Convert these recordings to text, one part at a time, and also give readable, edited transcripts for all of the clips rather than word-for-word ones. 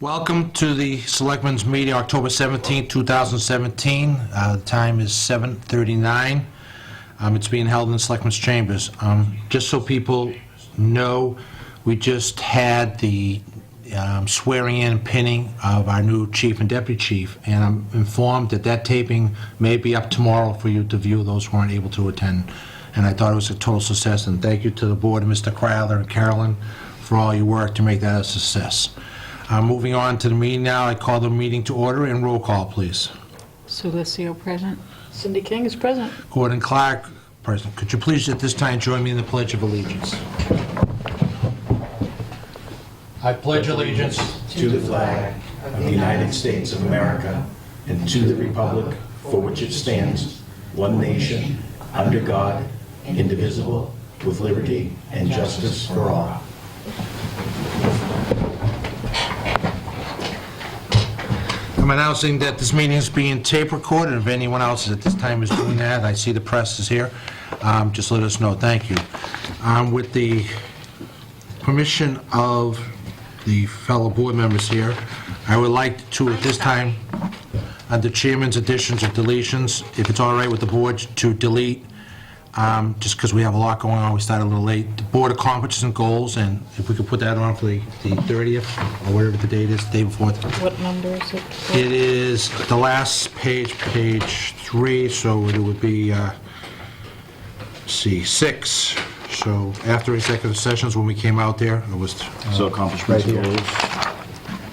Welcome to the Selectmen's meeting, October 17, 2017. The time is 7:39. It's being held in the Selectmen's chambers. Just so people know, we just had the swearing in and pinning of our new chief and deputy chief, and I'm informed that that taping may be up tomorrow for you to view, those who aren't able to attend. And I thought it was a total success, and thank you to the board, Mr. Crowther and Carolyn, for all your work to make that a success. Moving on to the meeting now, I call the meeting to order, and roll call, please. Sulicio present. Cindy King is present. Gordon Clark, present. Could you please at this time join me in the Pledge of Allegiance? I pledge allegiance to the flag of the United States of America and to the republic for which it stands, one nation, under God, indivisible, with liberty and justice for all. I'm announcing that this meeting is being tape recorded. If anyone else at this time is doing that, I see the press is here. Just let us know. Thank you. With the permission of the fellow board members here, I would like to, at this time, under chairman's additions or deletions, if it's all right with the board, to delete, just because we have a lot going on, we started a little late, the board accomplishments and goals, and if we could put that on for the 30th, or whatever the date is, the day before. What number is it? It is the last page, page 3, so it would be, let's see, 6. So after executive sessions, when we came out there, it was... So accomplishments and right here. goals.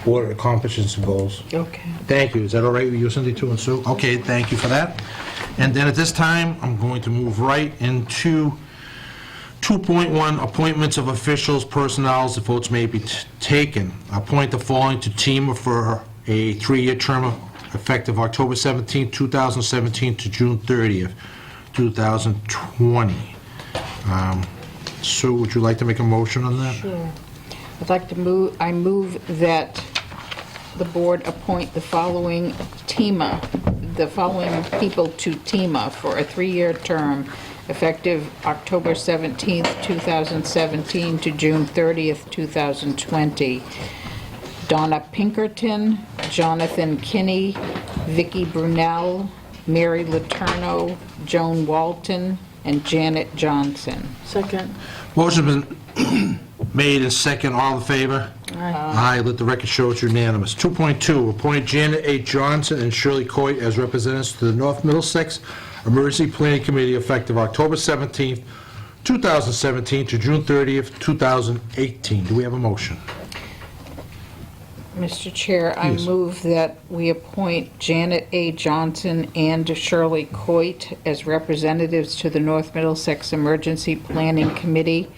Board accomplishments and goals. Okay. Thank you. Is that all right with you, Cindy, too, and Sue? Okay, thank you for that. And then at this time, I'm going to move right into 2.1, appointments of officials, personnel, the votes may be taken. Appoint the following to TEMA for a 3-year term effective October 17, 2017 to June 30th, 2020. Sue, would you like to make a motion on that? Sure. I'd like to move, I move that the board appoint the following people to TEMA for a 3-year term effective October 17th, 2017 to June 30th, 2020. Donna Pinkerton, Jonathan Kinney, Vicki Brunel, Mary Letourneau, Joan Walton, and Janet Johnson. Second. Motion's been made and second. All in favor? Aye. Let the record show it's unanimous. 2.2, appoint Janet A. Johnson and Shirley Coit as representatives to the North Middlesex Emergency Planning Committee effective October 17th, 2017 to June 30th, 2018. Do we have a motion? Mr. Chair, I Yes. move that we appoint Janet A. Johnson and Shirley Coit as representatives to the North Middlesex Emergency Planning Committee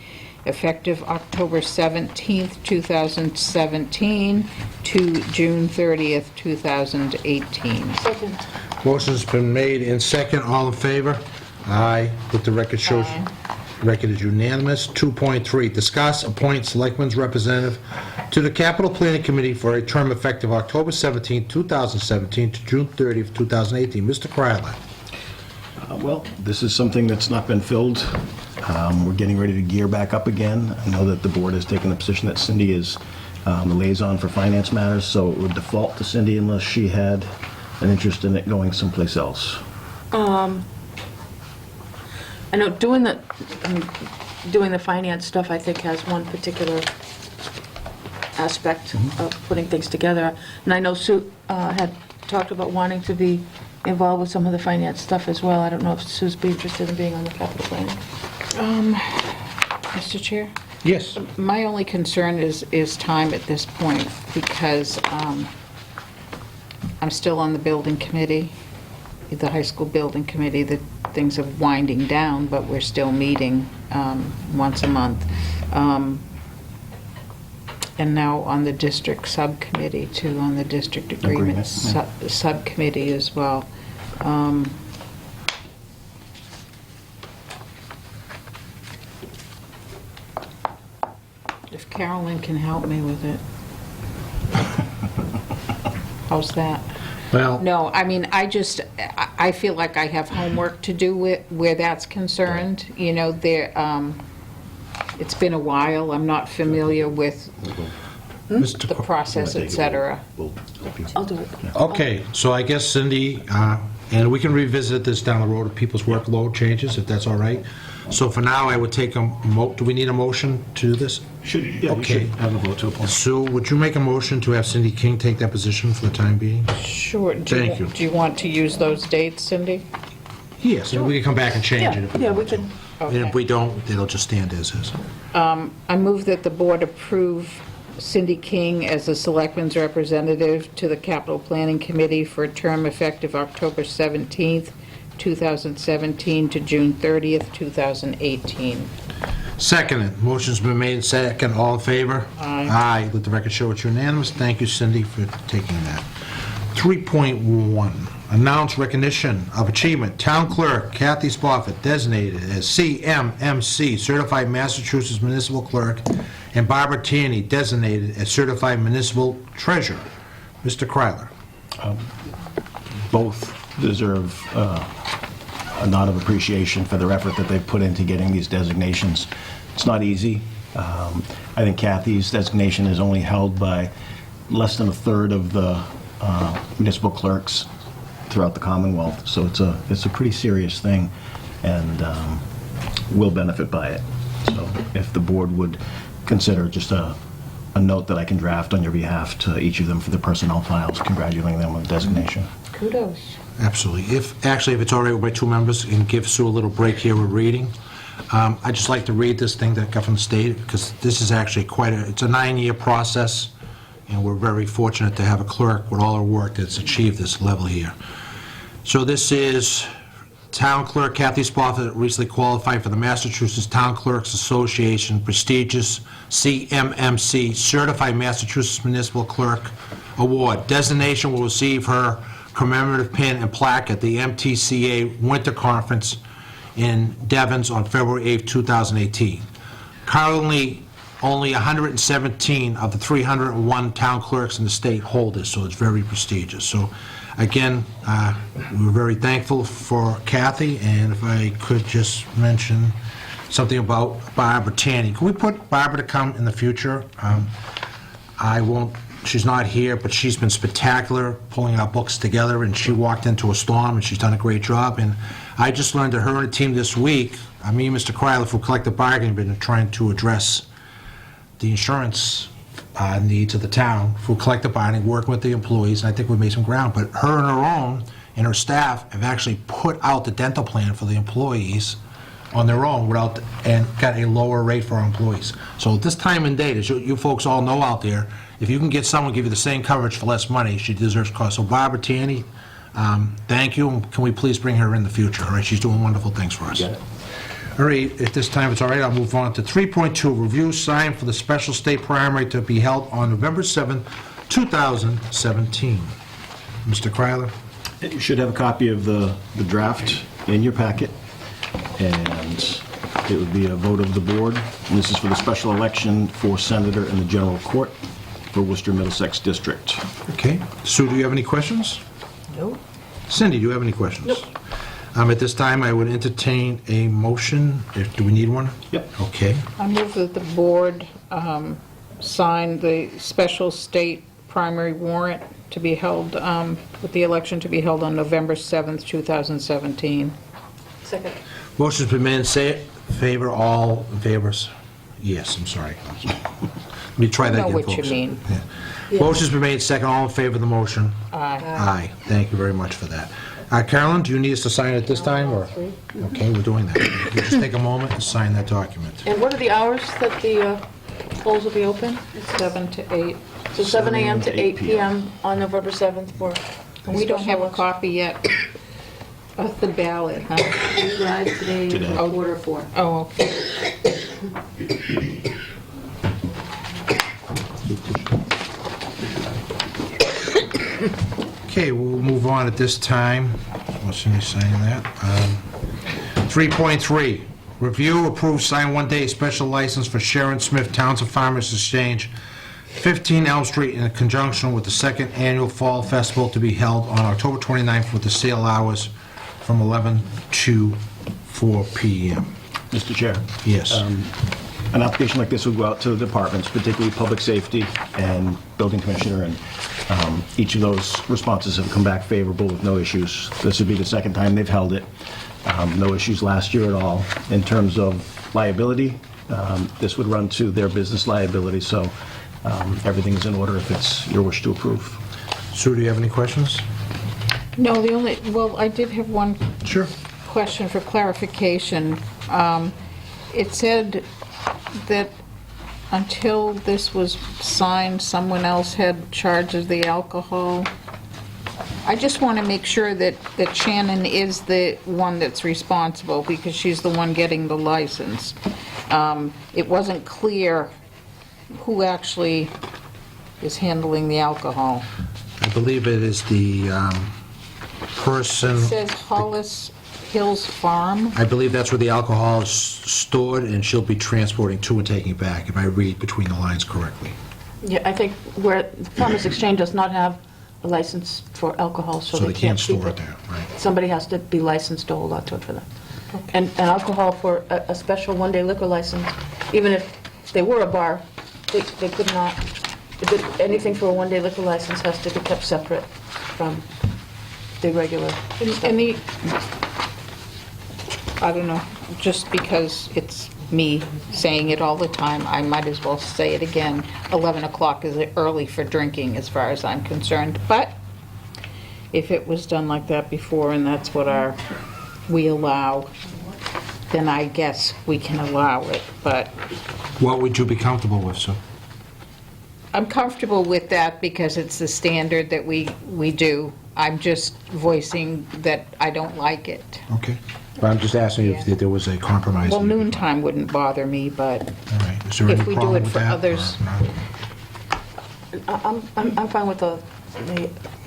effective October 17th, 2017 to June 30th, 2018. Second. Motion's been made and second. All in favor? Aye. Let the record show. Aye. Record is unanimous. 2.3, discuss, appoint Selectmen's representative to the Capital Planning Committee for a term effective October 17, 2017 to June 30, 2018. Mr. Crowther. Well, this is something that's not been filled. We're getting ready to gear back up again. I know that the board has taken the position that Cindy is the liaison for finance matters, so it would default to Cindy unless she had an interest in it going someplace else. I know doing the finance stuff, I think, has one particular aspect of putting things together. And I know Sue had talked about wanting to be involved with some of the finance stuff as well. I don't know if Sue's be interested in being on the capital planning. Mr. Chair? Yes. My only concern is time at this point, because I'm still on the building committee, the high school building committee. That things are winding down, but we're still meeting once a month. And now on the district subcommittee, too, on the district agreement subcommittee as well. If Carolyn can help me with it. How's that? Well, No, I mean, I feel like I have homework to do where that's concerned. You know, it's been a while. I'm not familiar with Mr. the process, et cetera. We'll help you. I'll do it. Okay, so I guess Cindy, and we can revisit this down the road if people's workload changes, if that's all right. So for now, I would take do we need a motion to do this? Should, yeah, we Okay. should have a vote to appoint. Sue, would you make a motion to have Cindy King take that position for the time being? Sure. Thank you. Do you want to use those dates, Cindy? Yes, and we can come back and change it. Yeah, we can. And if we don't, it'll just stand as is. I move that the board approve Cindy King as the Selectman's representative to the Capital Planning Committee for a term effective October 17th, 2017 to June 30th, 2018. Seconded. Motion's been made second. All in favor? Aye. Aye. Let the record show it's unanimous. Thank you, Cindy, for taking that. 3.1, announce recognition of achievement. Town Clerk Kathy Spofford designated as CMMC, Certified Massachusetts Municipal Clerk, and Barbara Tierney designated as Certified Municipal Treasurer. Mr. Kryler. Both deserve a nod of appreciation for their effort that they've put into getting these designations. It's not easy. I think Kathy's designation is only held by less than a third of the municipal clerks throughout the Commonwealth, so it's a pretty serious thing, and we'll benefit by it. So if the board would consider just a note that I can draft on your behalf to each of them for the personnel files, congratulating them on the designation. Kudos. Absolutely. If it's all right with my two members, and give Sue a little break here with reading, I'd just like to read this thing that got from the state, because this is actually it's a 9-year process, and we're very fortunate to have a clerk with all her work that's achieved this level here. So this is Town Clerk Kathy Spofford recently qualified for the Massachusetts Town Clerks Association prestigious CMMC Certified Massachusetts Municipal Clerk Award. Designation will receive her commemorative pin and plaque at the MTCA Winter Conference in Devens on February 8, 2018. Currently, only 117 of the 301 town clerks in the state hold this, so it's very prestigious. So again, we're very thankful for Kathy, and if I could just mention something about Barbara Tierney. Can we put Barbara to come in the future? She's not here, but she's been spectacular pulling our books together, and she walked into a storm, and she's done a great job. And I just learned that her and the team this week, me and Mr. Kryler from Collective Bargaining, have been trying to address the insurance needs of the town for collective bargaining, working with the employees, and I think we made some ground. But her and her own and her staff have actually put out the dental plan for the employees on their own and got a lower rate for our employees. So at this time and date, as you folks all know out there, if you can get someone to give you the same coverage for less money, she deserves cost. So Barbara Tierney, thank you, and can we please bring her in the future? All right, she's doing wonderful things for us. Got it. All right, at this time, it's all right, I'll move on to 3.2, review sign for the special state primary to be held on November 7th, 2017. Mr. Kryler? You should have a copy of the draft in your packet, and it would be a vote of the board. And this is for the special election for senator in the general court for Worcester Middlesex District. Okay. Sue, do you have any questions? Nope. Cindy, do you have any questions? Nope. At this time, I would entertain a motion. Do we need one? Yep. Okay. I move that the board sign the special state primary warrant to be held, with the election to be held on November 7th, 2017. Second. Motion's been made in favor, all in favors? Yes, I'm sorry. Let me try that I know again, what folks. you mean. Yeah. Motion's been made second, all in favor of the motion? Aye. Aye. Thank you very much for that. Carolyn, do you need us to sign it this time, or? Okay, we're doing that. You just take a moment and sign that document. And what are the hours that the polls will be open? 7 to 8. So 7 a.m. to 8 p.m. on November 7th for... And we don't have a copy yet of the ballot, huh? We arrived today Today. at 3:45. Oh, okay. Okay, we'll move on at this time. What's me saying that? 3.3, review, approve, sign one-day special license for Sharon Smith Townsend Farmers Exchange, 15 Elm Street, in conjunction with the second annual Fall Festival to be held on October 29th with the sale hours from 11 to 4 p.m. Mr. Chair. Yes. an application like this would go out to the departments, particularly public safety and building commissioner, and each of those responses have come back favorable with no issues. This would be the second time they've held it. No issues last year at all. In terms of liability, this would run to their business liability, so everything's in order if it's your wish to approve. Sue, do you have any questions? No, well, I did have one Sure. question for clarification. It said that until this was signed, someone else had charge of the alcohol. I just want to make sure that Shannon is the one that's responsible, because she's the one getting the license. It wasn't clear who actually is handling the alcohol. I believe it is the person... It says Hollis Hills Farm. I believe that's where the alcohol is stored, and she'll be transporting to and taking back, if I read between the lines correctly. Yeah, I think where the Farmers Exchange does not have a license for alcohol, so So they can't keep store it there, right? Somebody has to be licensed to hold on to it for them. And alcohol for a special one-day liquor license, even if they were a bar, they could not, anything for a one-day liquor license has to be kept separate from the regular stuff. Any, I don't know, just because it's me saying it all the time, I might as well say it again. 11 o'clock is early for drinking as far as I'm concerned, but if it was done like that before and that's what we allow, then I guess we can allow it, but What would you be comfortable with, Sue? I'm comfortable with that because it's the standard that we do. I'm just voicing that I don't like it. Okay. But I'm just asking if there was a compromise. Well, noontime wouldn't bother me, but All right. Is there if any we do problem it with for that, others- or not? I'm fine with the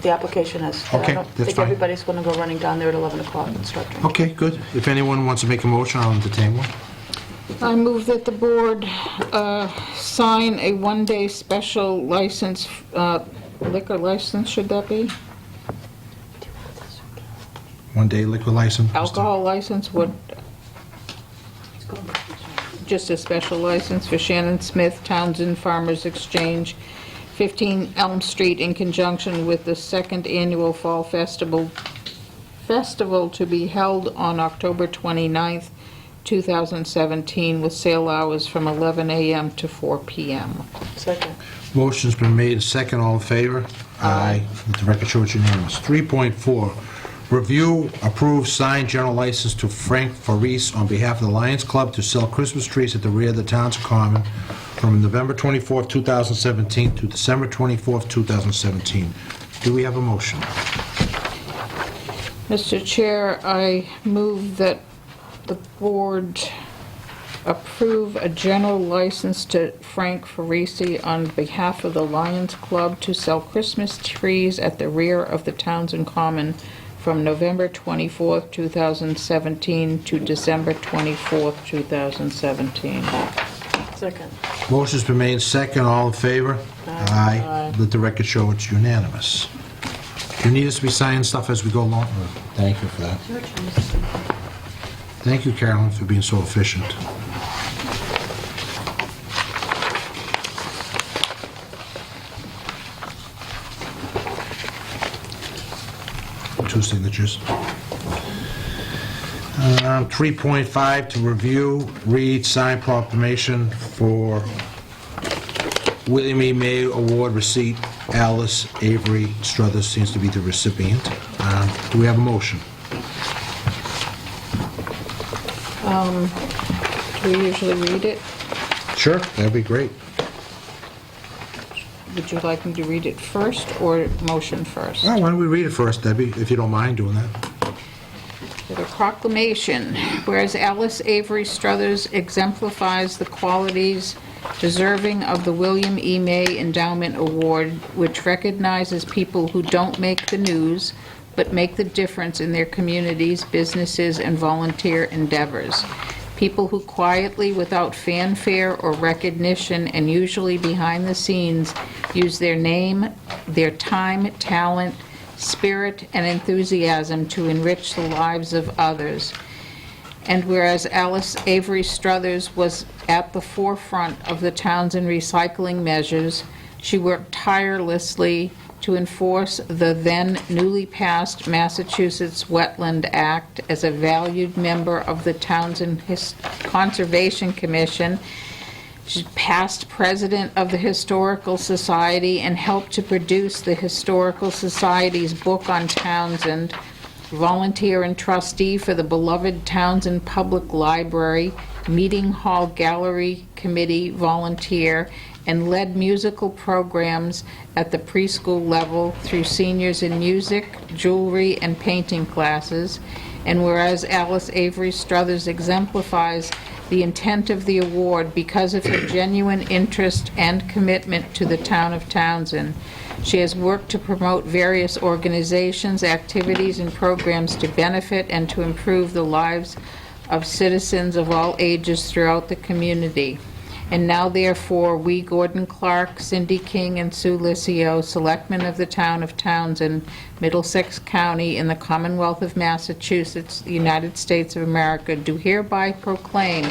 application as. Okay, I don't that's think fine. everybody's going to go running down there at 11 o'clock and start drinking. Okay, good. If anyone wants to make a motion, I'll entertain one. I move that the board sign a one-day special license, liquor license, should that be? One-day liquor license. Alcohol license, would, just a special license for Shannon Smith, Townsend Farmers Exchange, 15 Elm Street, in conjunction with the second annual Fall Festival to be held on October 29th, 2017, with sale hours from 11 a.m. to 4 p.m. Second. Motion's been made, second, all in favor? Aye. Let the record show it's unanimous. 3.4, review, approve, sign general license to Frank Faris on behalf of the Lions Club to sell Christmas trees at the rear of the Townsend Common from November 24th, 2017 to December 24th, 2017. Do we have a motion? Mr. Chair, I move that the board approve a general license to Frank Farisi on behalf of the Lions Club to sell Christmas trees at the rear of the Townsend Common from November 24th, 2017 to December 24th, 2017. Second. Motion's been made, second, all in favor? Aye. Let the record show it's unanimous. Do you need us to be signing stuff as we go along? Thank you for that. Thank you, Carolyn, for being so efficient. Two signatures. 3.5, to review, read, sign proclamation for William E. May Award receipt. Alice Avery Struthers seems to be the recipient. Do we have a motion? Do we usually read it? Sure, that'd be great. Would you like me to read it first or motion first? Well, why don't we read it first, Debbie, if you don't mind doing that? The proclamation, whereas Alice Avery Struthers exemplifies the qualities deserving of the William E. May Endowment Award, which recognizes people who don't make the news, but make the difference in their communities, businesses, and volunteer endeavors. People who quietly, without fanfare or recognition, and usually behind the scenes, use their name, their time, talent, spirit, and enthusiasm to enrich the lives of others. And whereas Alice Avery Struthers was at the forefront of the Townsend recycling measures, she worked tirelessly to enforce the then newly passed Massachusetts Wetland Act as a valued member of the Townsend Conservation Commission. She's past president of the Historical Society and helped to produce the Historical Society's book on Townsend, volunteer and trustee for the beloved Townsend Public Library, Meeting Hall Gallery Committee volunteer, and led musical programs at the preschool level through seniors in music, jewelry, and painting classes. And whereas Alice Avery Struthers exemplifies the intent of the award because of her genuine interest and commitment to the town of Townsend. She has worked to promote various organizations, activities, and programs to benefit and to improve the lives of citizens of all ages throughout the community. And now therefore, we, Gordon Clark, Cindy King, and Sue Licio, Selectmen of the Town of Townsend, Middlesex County, in the Commonwealth of Massachusetts, the United States of America, do hereby proclaim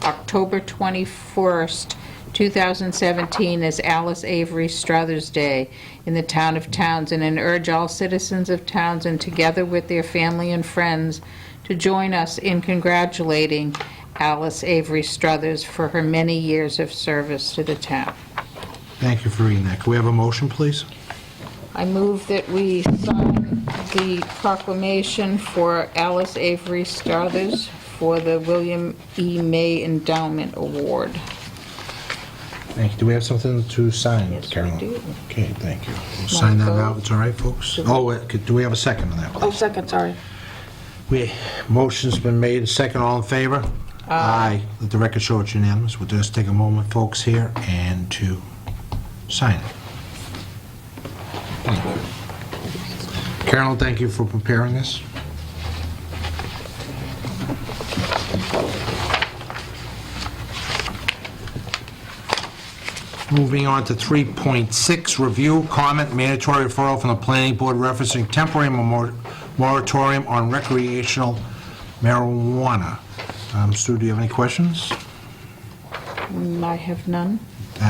October 21st, 2017 as Alice Avery Struthers Day in the town of Townsend, and urge all citizens of Townsend, together with their family and friends, to join us in congratulating Alice Avery Struthers for her many years of service to the town. Thank you for reading that. Can we have a motion, please? I move that we sign the proclamation for Alice Avery Struthers for the William E. May Endowment Award. Thank you. Do we have something to sign, Yes, we Carolyn? do. Okay, thank you. We'll sign that now. It's all right, folks? Oh, do we have a second on that, please? Oh, second, sorry. Motion's been made, and second, all in favor? Aye. Let the record show it's unanimous. We'll just take a moment, folks, here, and to sign it. Thank you. Carolyn, thank you for preparing this. Moving on to 3.6, review, comment, mandatory referral from the planning board referencing temporary moratorium on recreational marijuana. Sue, do you have any questions? I have none.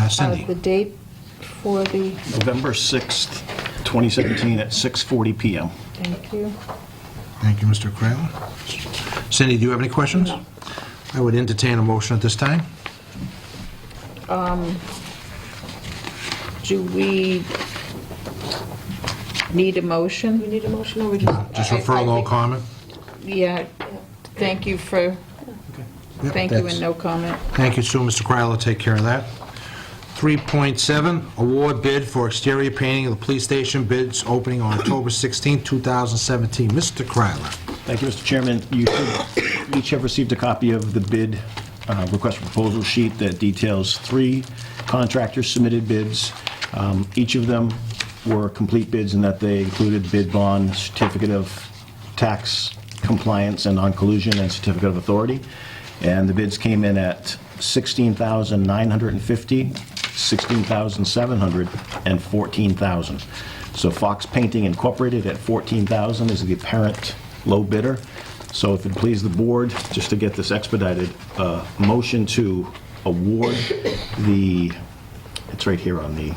Cindy? The date for the, November 6th, 2017 at 6:40 PM. thank you. Thank you, Mr. Craylon. Cindy, do you have any questions? No. I would entertain a motion at this time. Do we need a motion? We need a motion, or we just... Just referral, no comment? Yeah, thank you for, Yep, thank you that's- and no comment. Thank you, Sue. Mr. Crowell will take care of that. 3.7, award bid for exterior painting of the police station, bids opening on October 16, 2017. Mr. Kryler. Thank you, Mr. Chairman. You should each have received a copy of the bid request for proposal sheet that details 3 contractors submitted bids. Each of them were complete bids in that they included bid bond, certificate of tax compliance and non-collusion, and certificate of authority. And the bids came in at $16,950, $16,700, and $14,000. So Fox Painting Incorporated at $14,000 is the apparent low bidder. So if it please the board, just to get this expedited, motion to award the, it's right here on the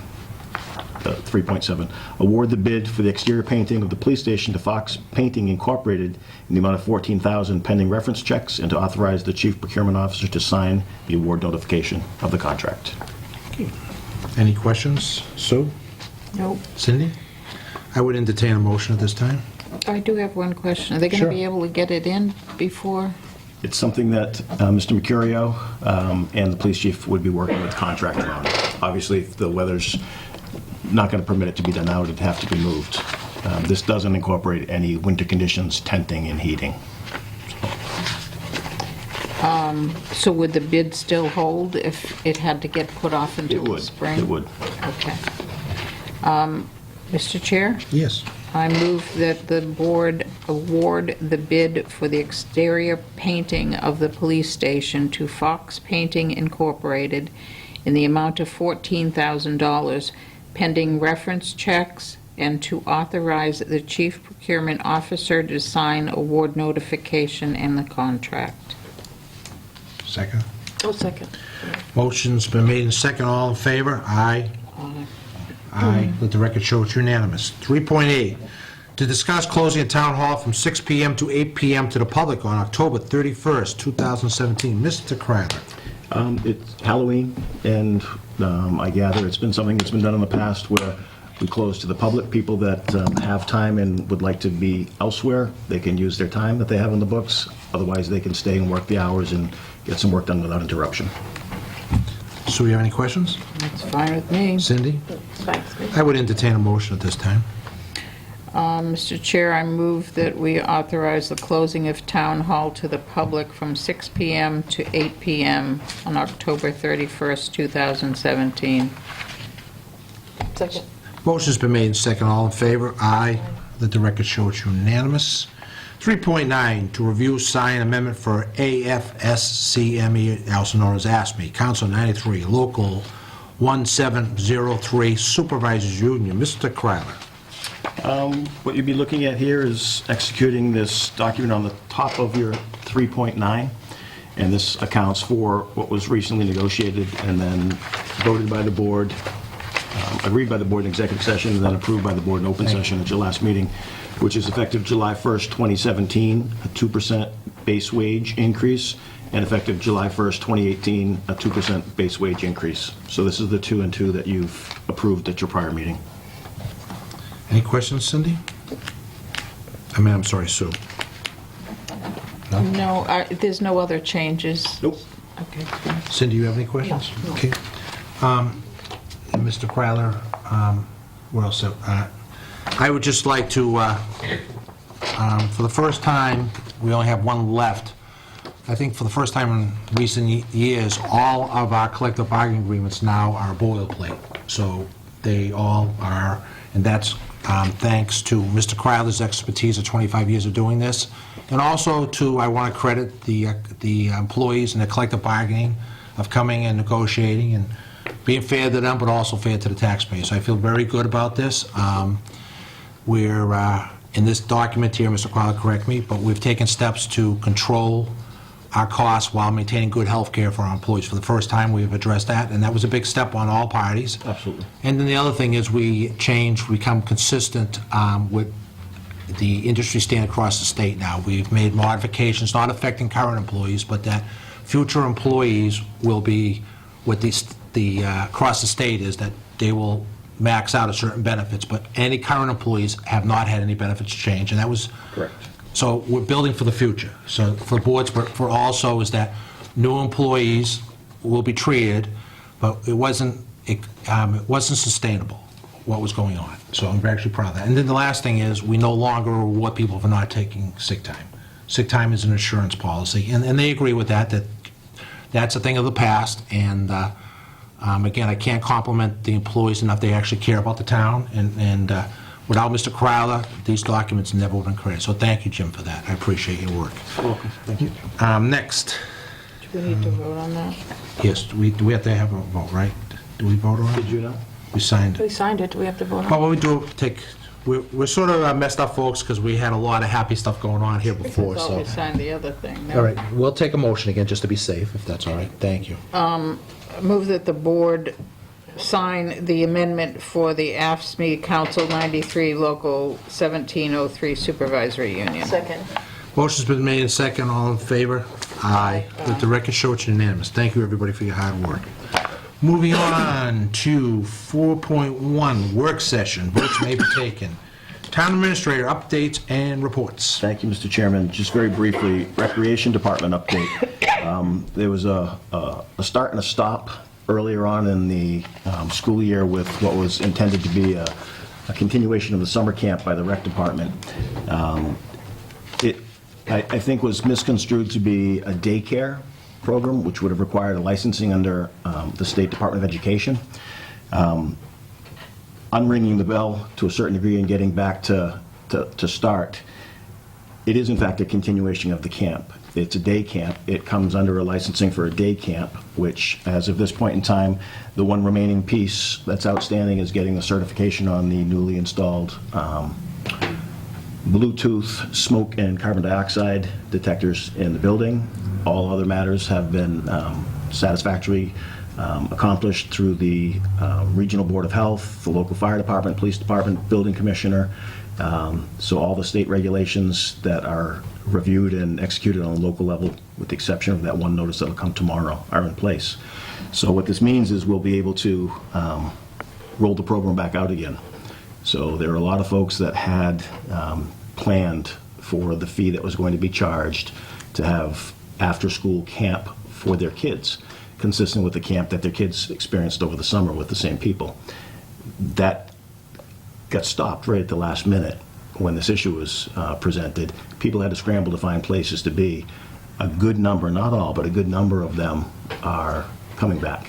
3.7, award the bid for the exterior painting of the police station to Fox Painting Incorporated in the amount of $14,000 pending reference checks, and to authorize the chief procurement officer to sign the award notification of the contract. Any questions? Sue? Nope. Cindy? I would entertain a motion at this time. I do have one question. Are they going Sure. to be able to get it in before? It's something that Mr. Mercurio and the police chief would be working with the contractor on. Obviously, if the weather's not going to permit it to be done now, it'd have to be moved. This doesn't incorporate any winter conditions, tenting, and heating. So would the bid still hold if it had to get put off until the spring? It would. Okay. Mr. Chair, Yes. I move that the board award the bid for the exterior painting of the police station to Fox Painting Incorporated in the amount of $14,000 pending reference checks, and to authorize the chief procurement officer to sign award notification and the contract. Second. Oh, second. Motion's been made and second. All in favor? Aye. Aye. Let the record show it's unanimous. 3.8, to discuss closing a town hall from 6 p.m. to 8 p.m. to the public on October 31st, 2017. Mr. Kryler. It's Halloween, and I gather it's been something that's been done in the past where we close to the public. People that have time and would like to be elsewhere, they can use their time that they have in the books. Otherwise, they can stay and work the hours and get some work done without interruption. So you have any questions? That's fine with me. Cindy? Thanks. I would entertain a motion at this time. Mr. Chair, I move that we authorize the closing of Town Hall to the public from 6 p.m. to 8 p.m. on October 31st, 2017. Second. Motion's been made and second. All in favor? Aye. Let the record show it's unanimous. 3.9, to review sign amendment for AFSCME, also known as ASME, Council 93, Local 1703, Supervisors Union. Mr. Kryler. What you'd be looking at here is executing this document on the top of your 3.9, and this accounts for what was recently negotiated and then voted by the board, agreed by the board in executive session, and then approved by the board in open session at your last meeting, which is effective July 1st, 2017, a 2% base wage increase, and effective July 1st, 2018, a 2% base wage increase. So this is the 2 and 2 that you've approved at your prior meeting. Any questions, Cindy? I'm sorry, Sue. No, there's no other changes. Nope. Okay. Cindy, you have any questions? No. Okay. Mr. Kryler, what else? I would just like to, for the first time, we only have one left. I think for the first time in recent years, all of our collective bargaining agreements now are boilerplate. So they all are, and that's thanks to Mr. Kryler's expertise of 25 years of doing this. And also to, I want to credit the employees in the collective bargaining of coming and negotiating and being fair to them, but also fair to the taxpayers. So I feel very good about this. We're, in this document here, Mr. Kryler, correct me, but we've taken steps to control our costs while maintaining good health care for our employees. For the first time, we've addressed that, and that was a big step on all parties. Absolutely. And then the other thing is we become consistent with the industry standard across the state now. We've made modifications, not affecting current employees, but that future employees will be, what the across the state is, that they will max out at certain benefits, but any current employees have not had any benefits change, and that was... Correct. So we're building for the future. So for boards, but for also is that new employees will be treated, but it wasn't sustainable, what was going on. So I'm actually proud of that. And then the last thing is, we no longer reward people for not taking sick time. Sick time is an insurance policy, and they agree with that that's a thing of the past, and again, I can't compliment the employees enough. They actually care about the town, and without Mr. Kryler, these documents never would have been created. So thank you, Jim, for that. I appreciate your work. You're welcome. Thank you. Next. Do we need to vote on that? Yes, do we have to have a vote, right? Do we vote on it? Did you know? We signed We it. signed it. Do we have to vote on it? Oh, well, we do take, we're sort of messed up, folks, because we had a lot of happy stuff going on here before, I thought so. we signed the other thing. No. All right, we'll take a motion again, just to be safe, if that's all right. Thank you. Move that the board sign the amendment for the AFSCME Council 93 Local 1703 Supervisory Union. Second. Motion's been made and second. All in favor? Aye. Let the record show it's unanimous. Thank you, everybody, for your hard work. Moving on to 4.1, work session. Votes may be taken. Town Administrator, updates and reports. Thank you, Mr. Chairman. Just very briefly, Recreation Department update. There was a start and a stop earlier on in the school year with what was intended to be a continuation of the summer camp by the Rec Department. It, I think, was misconstrued to be a daycare program, which would have required a licensing under the State Department of Education. Unringing the bell to a certain degree and getting back to start, it is in fact a continuation of the camp. It's a day camp. It comes under a licensing for a day camp, which, as of this point in time, the one remaining piece that's outstanding is getting the certification on the newly installed Bluetooth smoke and carbon dioxide detectors in the building. all other matters have been satisfactorily accomplished through the Regional Board of Health, the local fire department, police department, building commissioner. So all the state regulations that are reviewed and executed on a local level, with the exception of that one notice that will come tomorrow, are in place. So what this means is we'll be able to roll the program back out again. So there are a lot of folks that had planned for the fee that was going to be charged to have after-school camp for their kids, consistent with the camp that their kids experienced over the summer with the same people. That got stopped right at the last minute when this issue was presented. People had to scramble to find places to be. A good number, not all, but a good number of them are coming back.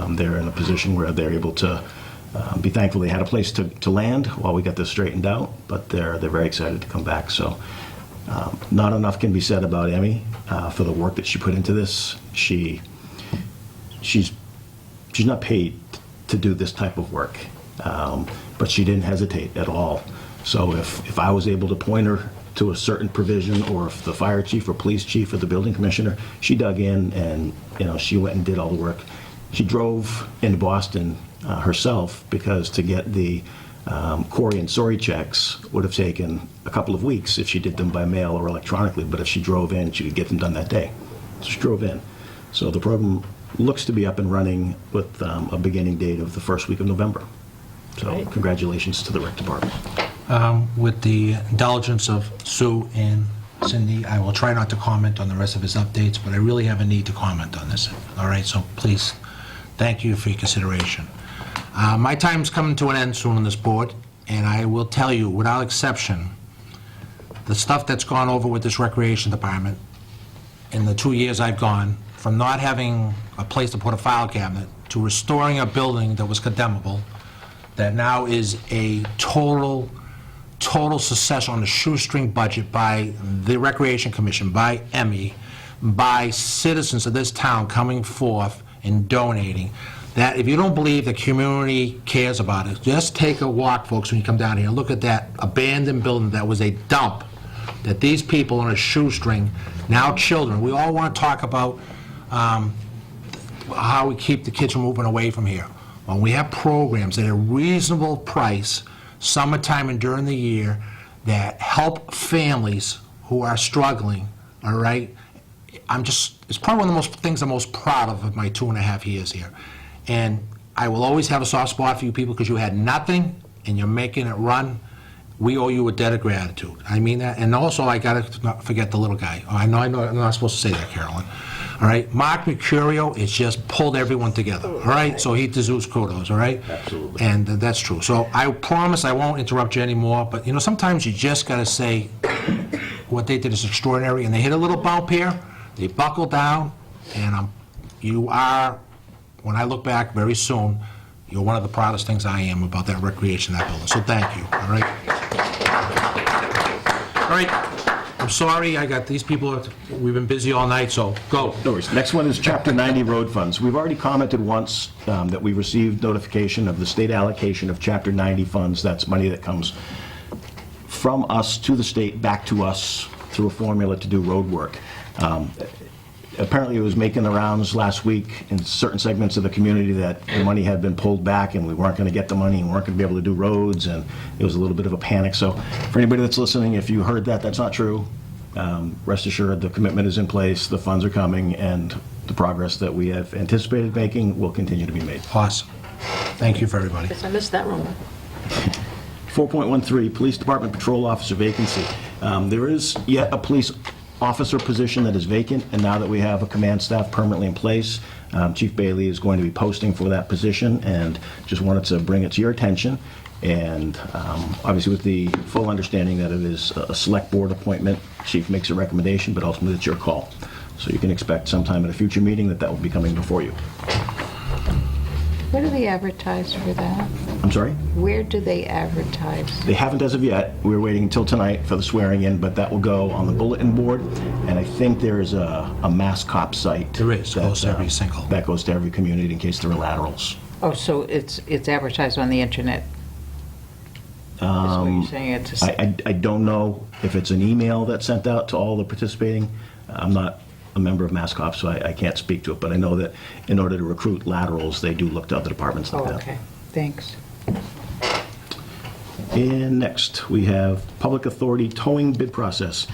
They're in a position where they're able to be thankful they had a place to land while we got this straightened out, but they're very excited to come back. So not enough can be said about Emmy for the work that she put into this. She's not paid to do this type of work, but she didn't hesitate at all. So if I was able to point her to a certain provision, or if the fire chief or police chief or the building commissioner, she dug in and she went and did all the work. She drove into Boston herself, because to get the Corey and Sori checks would have taken a couple of weeks if she did them by mail or electronically, but if she drove in, she could get them done that day. So she drove in. So the program looks to be up and running with a beginning date of the first week of November. So congratulations to the rec department. With the indulgence of Sue and Cindy, I will try not to comment on the rest of his updates, but I really have a need to comment on this. All right, so please, thank you for your consideration. My time's coming to an end soon on this board, and I will tell you, without exception, the stuff that's gone over with this recreation department in the 2 years I've gone, from not having a place to put a file cabinet to restoring a building that was condemnable, that now is a total success on the shoestring budget by the Recreation Commission, by Emmy, by citizens of this town coming forth and donating. That if you don't believe the community cares about it, just take a walk, folks, when you come down here and look at that abandoned building that was a dump, that these people on a shoestring, now children, we all want to talk about how we keep the kids from moving away from here. When we have programs at a reasonable price, summertime and during the year, that help families who are struggling, all right? It's probably one of the most things I'm most proud of my 2.5 years here. And I will always have a soft spot for you people, because you had nothing and you're making it run. We owe you a debt of gratitude. I mean that. And also, I got to not forget the little guy. I know, I'm not supposed to say that, Carolyn. All right? Mark Mercurio has just pulled everyone together. All right? So he deserves kudos, all right? Absolutely. And that's true. So I promise I won't interrupt you anymore, but sometimes you just got to say what they did is extraordinary, and they hit a little bump here, they buckled down, and you are, when I look back very soon, you're one of the proudest things I am about that recreation, that building. So thank you, all right? All right, I'm sorry, I got these people, we've been busy all night, so go. No worries. Next one is Chapter 90 road funds. We've already commented once that we received notification of the state allocation of Chapter 90 funds. That's money that comes from us to the state, back to us through a formula to do road work. Apparently, it was making the rounds last week in certain segments of the community that the money had been pulled back and we weren't going to get the money and weren't going to be able to do roads, and it was a little bit of a panic. So for anybody that's listening, if you heard that, that's not true. Rest assured, the commitment is in place, the funds are coming, and the progress that we have anticipated making will continue to be made. Awesome. Thank you for everybody. Guess I missed that one. 4.13, Police Department Patrol Officer vacancy. There is yet a police officer position that is vacant, and now that we have a command staff permanently in place, Chief Bailey is going to be posting for that position, and just wanted to bring it to your attention. And obviously with the full understanding that it is a select board appointment, Chief makes a recommendation, but ultimately it's your call. So you can expect sometime at a future meeting that will be coming before you. Where do they advertise for that? I'm sorry? Where do they advertise? They haven't as of yet. We're waiting until tonight for the swearing in, but that will go on the bulletin board. And I think there is a Mass Cop site. There is. It goes to every single. That goes to every community in case there are laterals. Oh, so it's advertised on the internet? That's what you're saying? It's I don't know if it's an email that's sent out to all the participating. I'm not a member of MassCop, so I can't speak to it, but I know that in order to recruit laterals, they do look to other departments like Oh, that. okay, thanks. And next, we have Public Authority Towing Bid Process.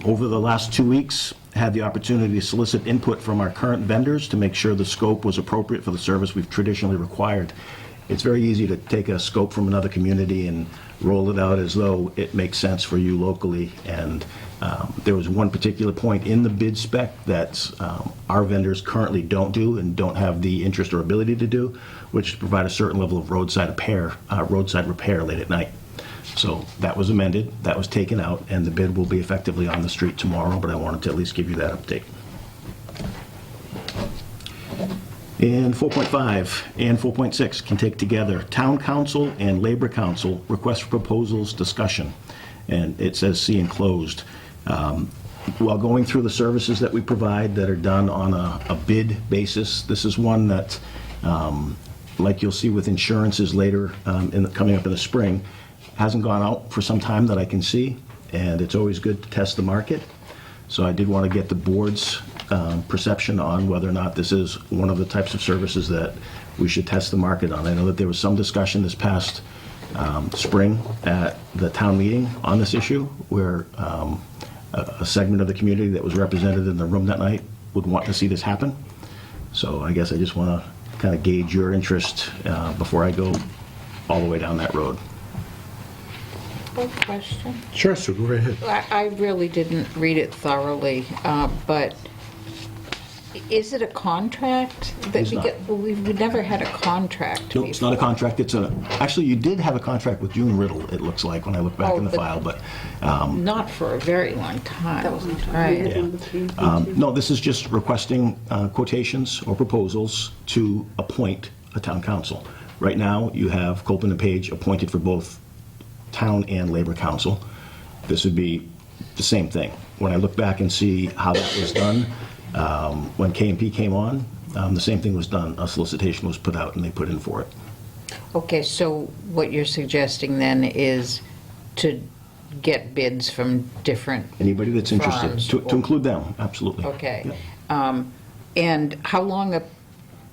Over the last 2 weeks, had the opportunity to solicit input from our current vendors to make sure the scope was appropriate for the service we've traditionally required. It's very easy to take a scope from another community and roll it out as though it makes sense for you locally. And there was one particular point in the bid spec that our vendors currently don't do and don't have the interest or ability to do, which is provide a certain level of roadside repair late at night. So that was amended, that was taken out, and the bid will be effectively on the street tomorrow, but I wanted to at least give you that update. And 4.5 and 4.6 can take together Town Council and Labor Council request for proposals discussion. And it says see enclosed. While going through the services that we provide that are done on a bid basis, this is one that, like you'll see with insurances later coming up in the spring, hasn't gone out for some time that I can see, and it's always good to test the market. So I did want to get the board's perception on whether or not this is one of the types of services that we should test the market on. I know that there was some discussion this past spring at the town meeting on this issue, where a segment of the community that was represented in the room that night would want to see this happen. So I guess I just want to kind of gauge your interest before I go all the way down that road. One question. Sure, Sue, go right ahead. I really didn't read it thoroughly, but is it a contract that It's we not. get? Well, we've never had a contract No, it's not a before. contract, actually, you did have a contract with June Riddle, it looks like, when I look back Oh, in the but- file, but Not for a very long time. That was not- Right. no, this is just requesting quotations or proposals to appoint a town council. Right now, you have Copeland and Page appointed for both town and labor council. This would be the same thing. When I look back and see how that was done, when K&P came on, the same thing was done. A solicitation was put out and they put in for it. Okay, so what you're suggesting then is to get bids from different, Anybody that's interested, Firms to or- include them, absolutely. okay. Yeah. And how long a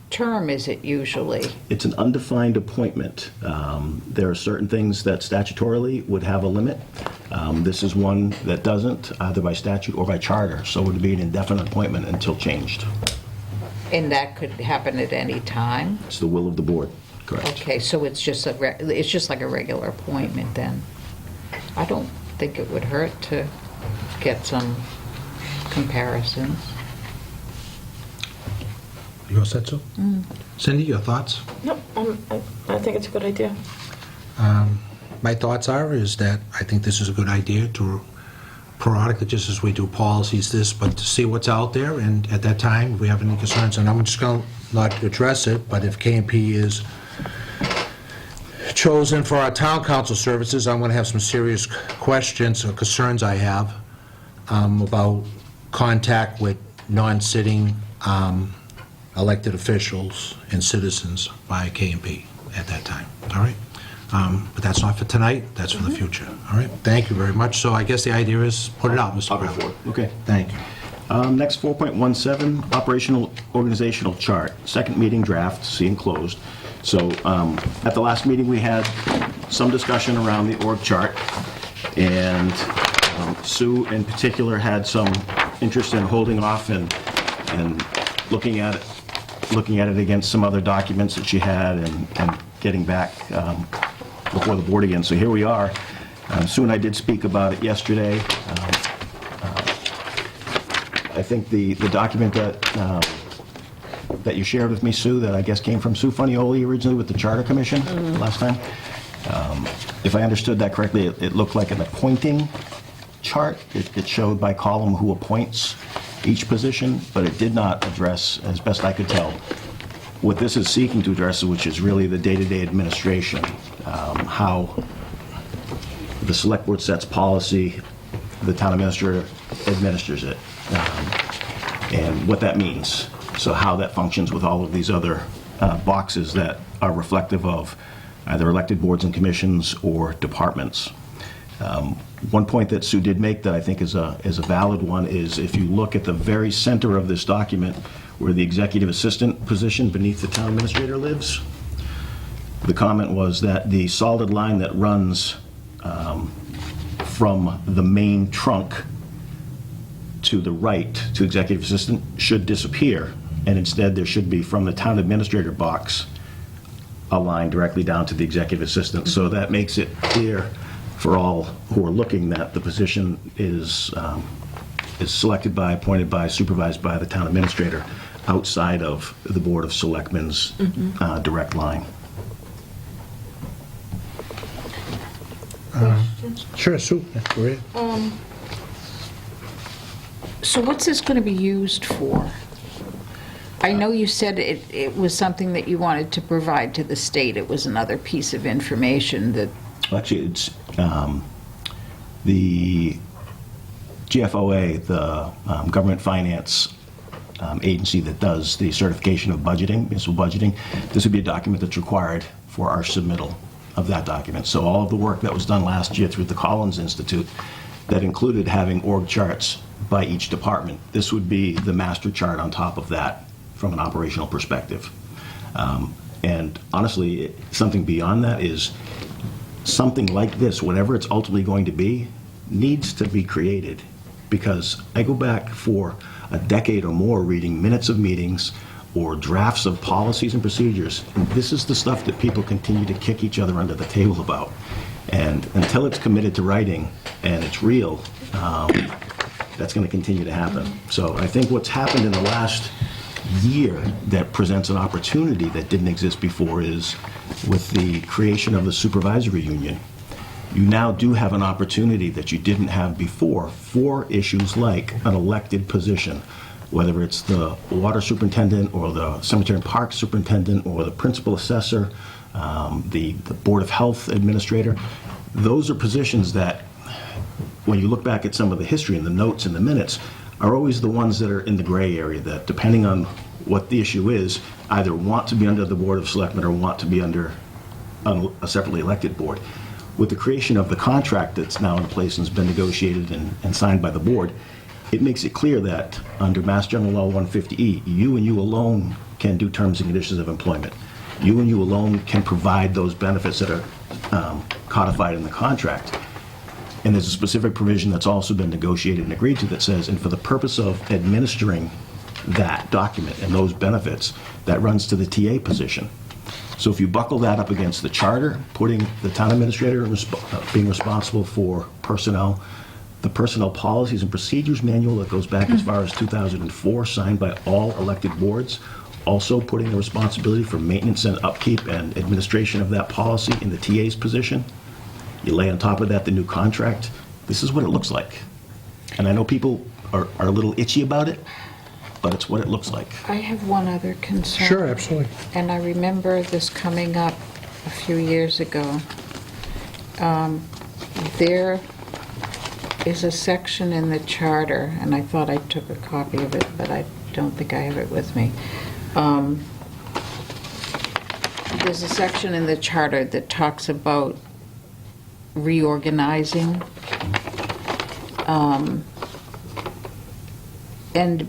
term is it usually? It's an undefined appointment. There are certain things that statutorily would have a limit. This is one that doesn't, either by statute or by charter, so it would be an indefinite appointment until changed. And that could happen at any time? It's the will of the board, correct? Okay, so it's just it's just like a regular appointment then? I don't think it would hurt to get some comparisons. You all set, Sue? Cindy, your thoughts? No, I think it's a good idea. My thoughts is that I think this is a good idea to periodically, just as we do policies, but to see what's out there, and at that time, if we have any concerns, and I'm just going to not address it, but if K&P is chosen for our town council services, I'm going to have some serious questions or concerns I have about contact with non-sitting elected officials and citizens by K&P at that time, all right? But that's not for tonight, that's for the future, all right? Thank you very much. So I guess the idea is put it out, Mr. I'll go Brown. for it. Okay. Thank you. Next, 4.17, operational organizational chart, second meeting draft, see enclosed. So at the last meeting, we had some discussion around the org chart, and Sue in particular had some interest in holding off and looking at it against some other documents that she had and getting back before the board again. So here we are. Sue and I did speak about it yesterday. I think the document that you shared with me, Sue, that I guess came from Sue Funioli originally with the Charter Commission last time. If I understood that correctly, it looked like an appointing chart. It showed by column who appoints each position, but it did not address, as best I could tell, what this is seeking to address, which is really the day-to-day administration, how the select board sets policy, the town administrator administers it, and what that means. So how that functions with all of these other boxes that are reflective of either elected boards and commissions or departments. One point that Sue did make that I think is a valid one is if you look at the very center of this document where the executive assistant position beneath the town administrator lives, the comment was that the solid line that runs from the main trunk to the right to executive assistant should disappear, and instead there should be from the town administrator box a line directly down to the executive assistant. So that makes it clear for all who are looking that the position is selected by, appointed by, supervised by the town administrator outside of the Board of Selectmen's direct line. Sure, Sue, go ahead. So what's this going to be used for? I know you said it was something that you wanted to provide to the state. It was another piece of information that... Actually, it's the GFOA, the government finance agency that does the certification of budgeting, municipal budgeting. This would be a document that's required for our submittal of that document. So all of the work that was done last year through the Collins Institute that included having org charts by each department, this would be the master chart on top of that from an operational perspective. And honestly, something beyond that is something like this, whatever it's ultimately going to be, needs to be created. Because I go back for a decade or more reading minutes of meetings or drafts of policies and procedures, and this is the stuff that people continue to kick each other under the table about. And until it's committed to writing and it's real, that's going to continue to happen. So I think what's happened in the last year that presents an opportunity that didn't exist before is with the creation of the supervisory union. You now do have an opportunity that you didn't have before for issues like an elected position, whether it's the water superintendent or the cemetery and park superintendent or the principal assessor, the Board of Health administrator. Those are positions that, when you look back at some of the history and the notes and the minutes, are always the ones that are in the gray area that, depending on what the issue is, either want to be under the Board of Selectmen or want to be under a separately elected board. With the creation of the contract that's now in place and has been negotiated and signed by the board, it makes it clear that under Mass General Law 150E, you and you alone can do terms and conditions of employment. You and you alone can provide those benefits that are codified in the contract. And there's a specific provision that's also been negotiated and agreed to that says, and for the purpose of administering that document and those benefits, that runs to the TA position. So if you buckle that up against the charter, putting the town administrator being responsible for personnel, the personnel policies and procedures manual that goes back as far as 2004, signed by all elected boards, also putting the responsibility for maintenance and upkeep and administration of that policy in the TA's position. You lay on top of that the new contract. This is what it looks like. And I know people are a little itchy about it, but it's what it looks like. I have one other concern. Sure, absolutely. And I remember this coming up a few years ago. There is a section in the charter, and I thought I took a copy of it, but I don't think I have it with me. There's a section in the charter that talks about reorganizing, and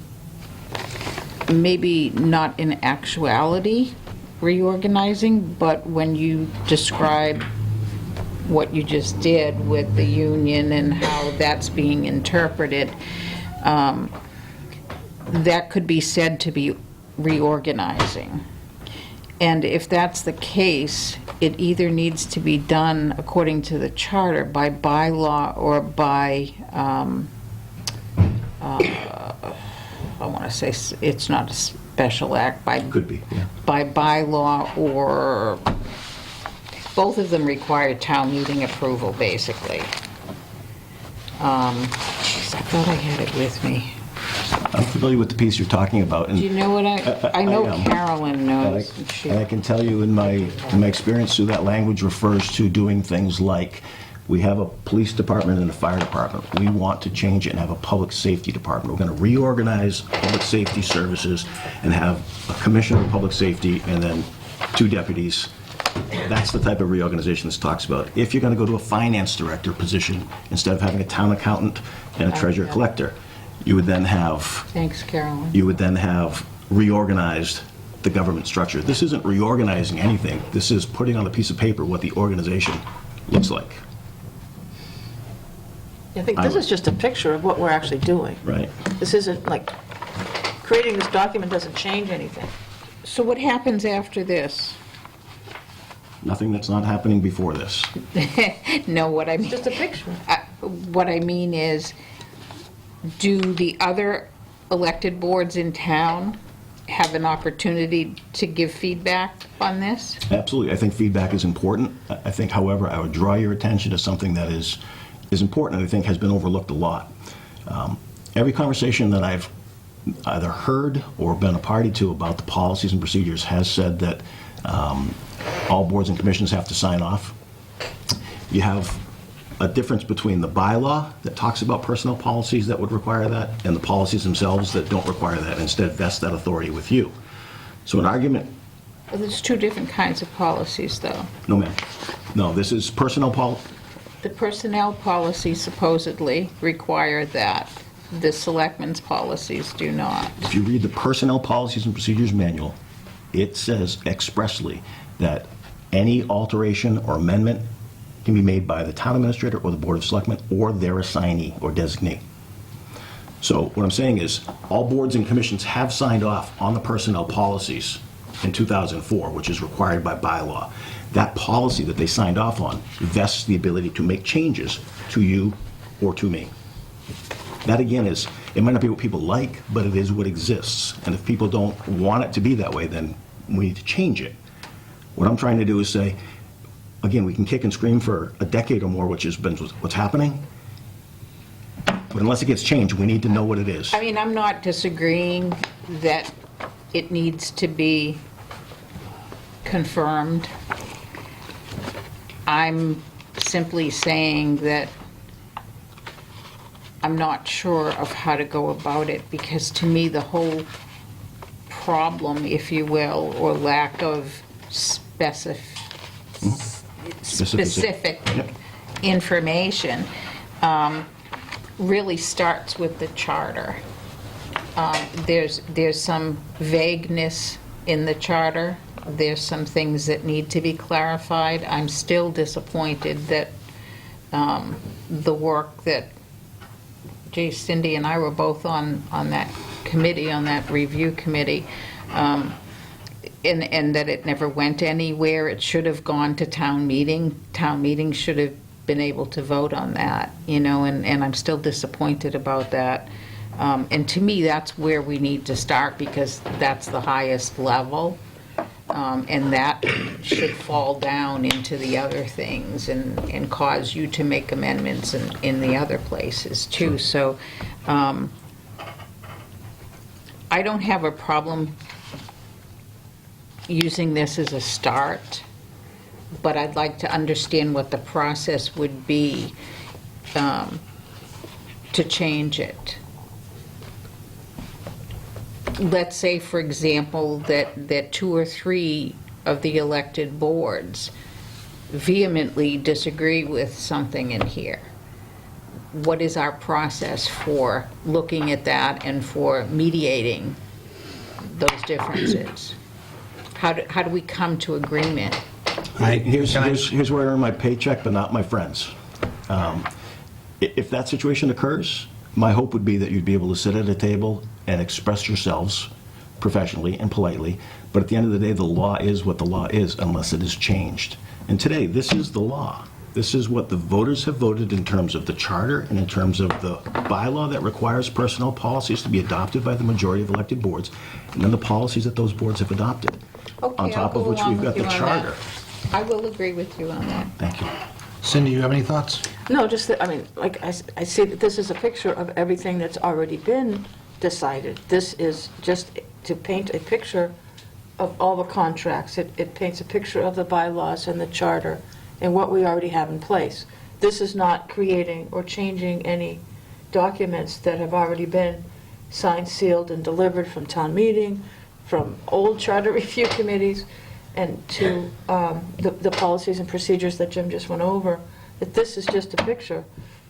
maybe not in actuality reorganizing, but when you describe what you just did with the union and how that's being interpreted, that could be said to be reorganizing. And if that's the case, it either needs to be done according to the charter by bylaw or by, I want to say it's not a special act, by Could be, yeah. by bylaw, or both of them require town meeting approval, basically. Geez, I thought I had it with me. I'm familiar with the piece you're talking about. And Do you know what I know am. Carolyn knows. And I can tell you in my experience, Sue, that language refers to doing things like, we have a police department and a fire department. We want to change it and have a public safety department. We're going to reorganize public safety services and have a commissioner of public safety and then 2 deputies That's the type of reorganization this talks about. If you're going to go to a finance director position, instead of having a town accountant and a treasurer yeah. collector, you would then have Thanks, Carolyn. reorganized the government structure. This isn't reorganizing anything. This is putting on a piece of paper what the organization looks like. I think this is just a picture of what we're actually doing. Right. This isn't like, creating this document doesn't change anything. So what happens after this? Nothing that's not happening before this. No, what I mean, Just a picture. what I mean is, do the other elected boards in town have an opportunity to give feedback on this? Absolutely. I think feedback is important. I think, however, I would draw your attention to something that is important and I think has been overlooked a lot. Every conversation that I've either heard or been a party to about the policies and procedures has said that all boards and commissions have to sign off. You have a difference between the bylaw that talks about personnel policies that would require that and the policies themselves that don't require that and instead vest that authority with you. So an argument, Well, there's two different kinds of policies, though. no ma'am, no, this is personnel policy. The personnel policies supposedly require that. The selectmen's policies do not. If you read the Personnel Policies and Procedures Manual, it says expressly that any alteration or amendment can be made by the town administrator or the Board of Selectmen or their assignee or designee. So what I'm saying is, all boards and commissions have signed off on the personnel policies in 2004, which is required by bylaw. That policy that they signed off on vests the ability to make changes to you or to me. That, again, it might not be what people like, but it is what exists. And if people don't want it to be that way, then we need to change it. What I'm trying to do is say, again, we can kick and scream for a decade or more, which has been what's happening. But unless it gets changed, we need to know what it is. I mean, I'm not disagreeing that it needs to be confirmed. I'm simply saying that I'm not sure of how to go about it, because to me, the whole problem, if you will, or lack of specific Yep. information, really starts with the charter. There's some vagueness in the charter. There's some things that need to be clarified. I'm still disappointed that the work that Cindy and I were both on that committee, on that review committee, and that it never went anywhere. It should have gone to town meeting. Town meeting should have been able to vote on that, and I'm still disappointed about that. And to me, that's where we need to start, because that's the highest level. And that should fall down into the other things and cause you to make amendments in the other places too. So I don't have a problem using this as a start, but I'd like to understand what the process would be to change it. Let's say, for example, that 2 or 3 of the elected boards vehemently disagree with something in here. What is our process for looking at that and for mediating those differences? How do we come to agreement? Here's where I earn my paycheck, but not my friends. If that situation occurs, my hope would be that you'd be able to sit at a table and express yourselves professionally and politely, but at the end of the day, the law is what the law is unless it is changed. And today, this is the law. This is what the voters have voted in terms of the charter and in terms of the bylaw that requires personnel policies to be adopted by the majority of elected boards, and then the policies that those boards have adopted. Okay, On top I'll of go which along we've got with the you on that. charter. I will agree with you on that. Thank you. Cindy, you have any thoughts? No, just that, I mean, like, I see that this is a picture of everything that's already been decided. This is just to paint a picture of all the contracts. It paints a picture of the bylaws and the charter and what we already have in place. This is not creating or changing any documents that have already been signed, sealed, and delivered from town meeting, from old charter review committees, and to the policies and procedures that Jim just went over, that this is just a picture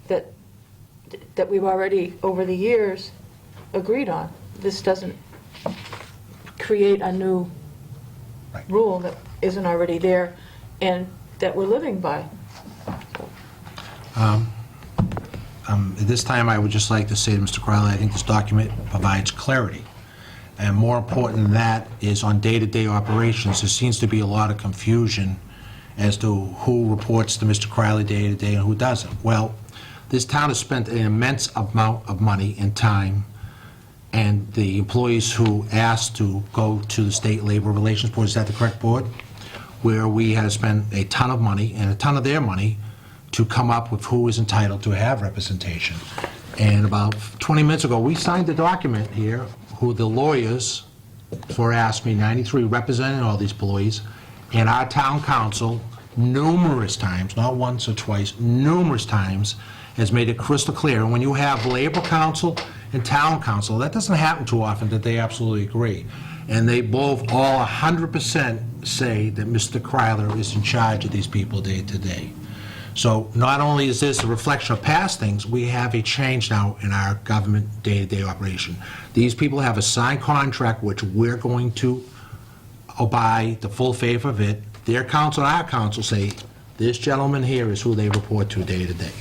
that we've already, over the years, agreed on. This doesn't create a new rule that isn't already there and that we're living by. At this time, I would just like to say to Mr. Crowley, I think this document provides clarity. And more important than that is on day-to-day operations, there seems to be a lot of confusion as to who reports to Mr. Crowley day-to-day and who doesn't. Well, this town has spent an immense amount of money and time, and the employees who asked to go to the State Labor Relations Board, is that the correct board? Where we had to spend a ton of money and a ton of their money to come up with who is entitled to have representation. And about 20 minutes ago, we signed a document here who the lawyers for ASME 93 representing all these employees, and our town council numerous times, not once or twice, numerous times, has made it crystal clear. And when you have labor council and town council, that doesn't happen too often that they absolutely agree. And they both all 100% say that Mr. Kryler is in charge of these people day to day. So not only is this a reflection of past things, we have a change now in our government day-to-day operation. These people have a signed contract which we're going to obey the full favor of it. Their council and our council say, this gentleman here is who they report to day to day.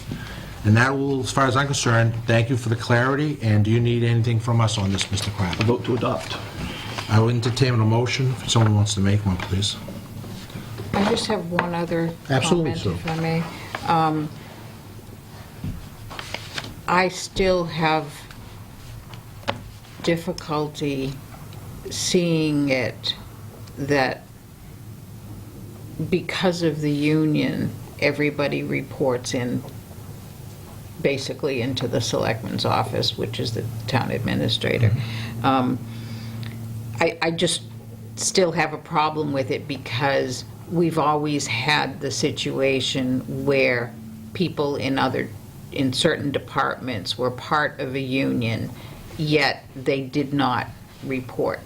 And that will, as far as I'm concerned, thank you for the clarity, and do you need anything from us on this, Mr. A Crowley? vote to adopt. I will entertain a motion, if someone wants to make one, please. I just have one other Absolutely, comment, Sue. if I may. I still have difficulty seeing it that because of the union, everybody reports in, basically into the selectman's office, which is the town administrator. I just still have a problem with it because we've always had the situation where people in certain departments were part of a union, yet they did not report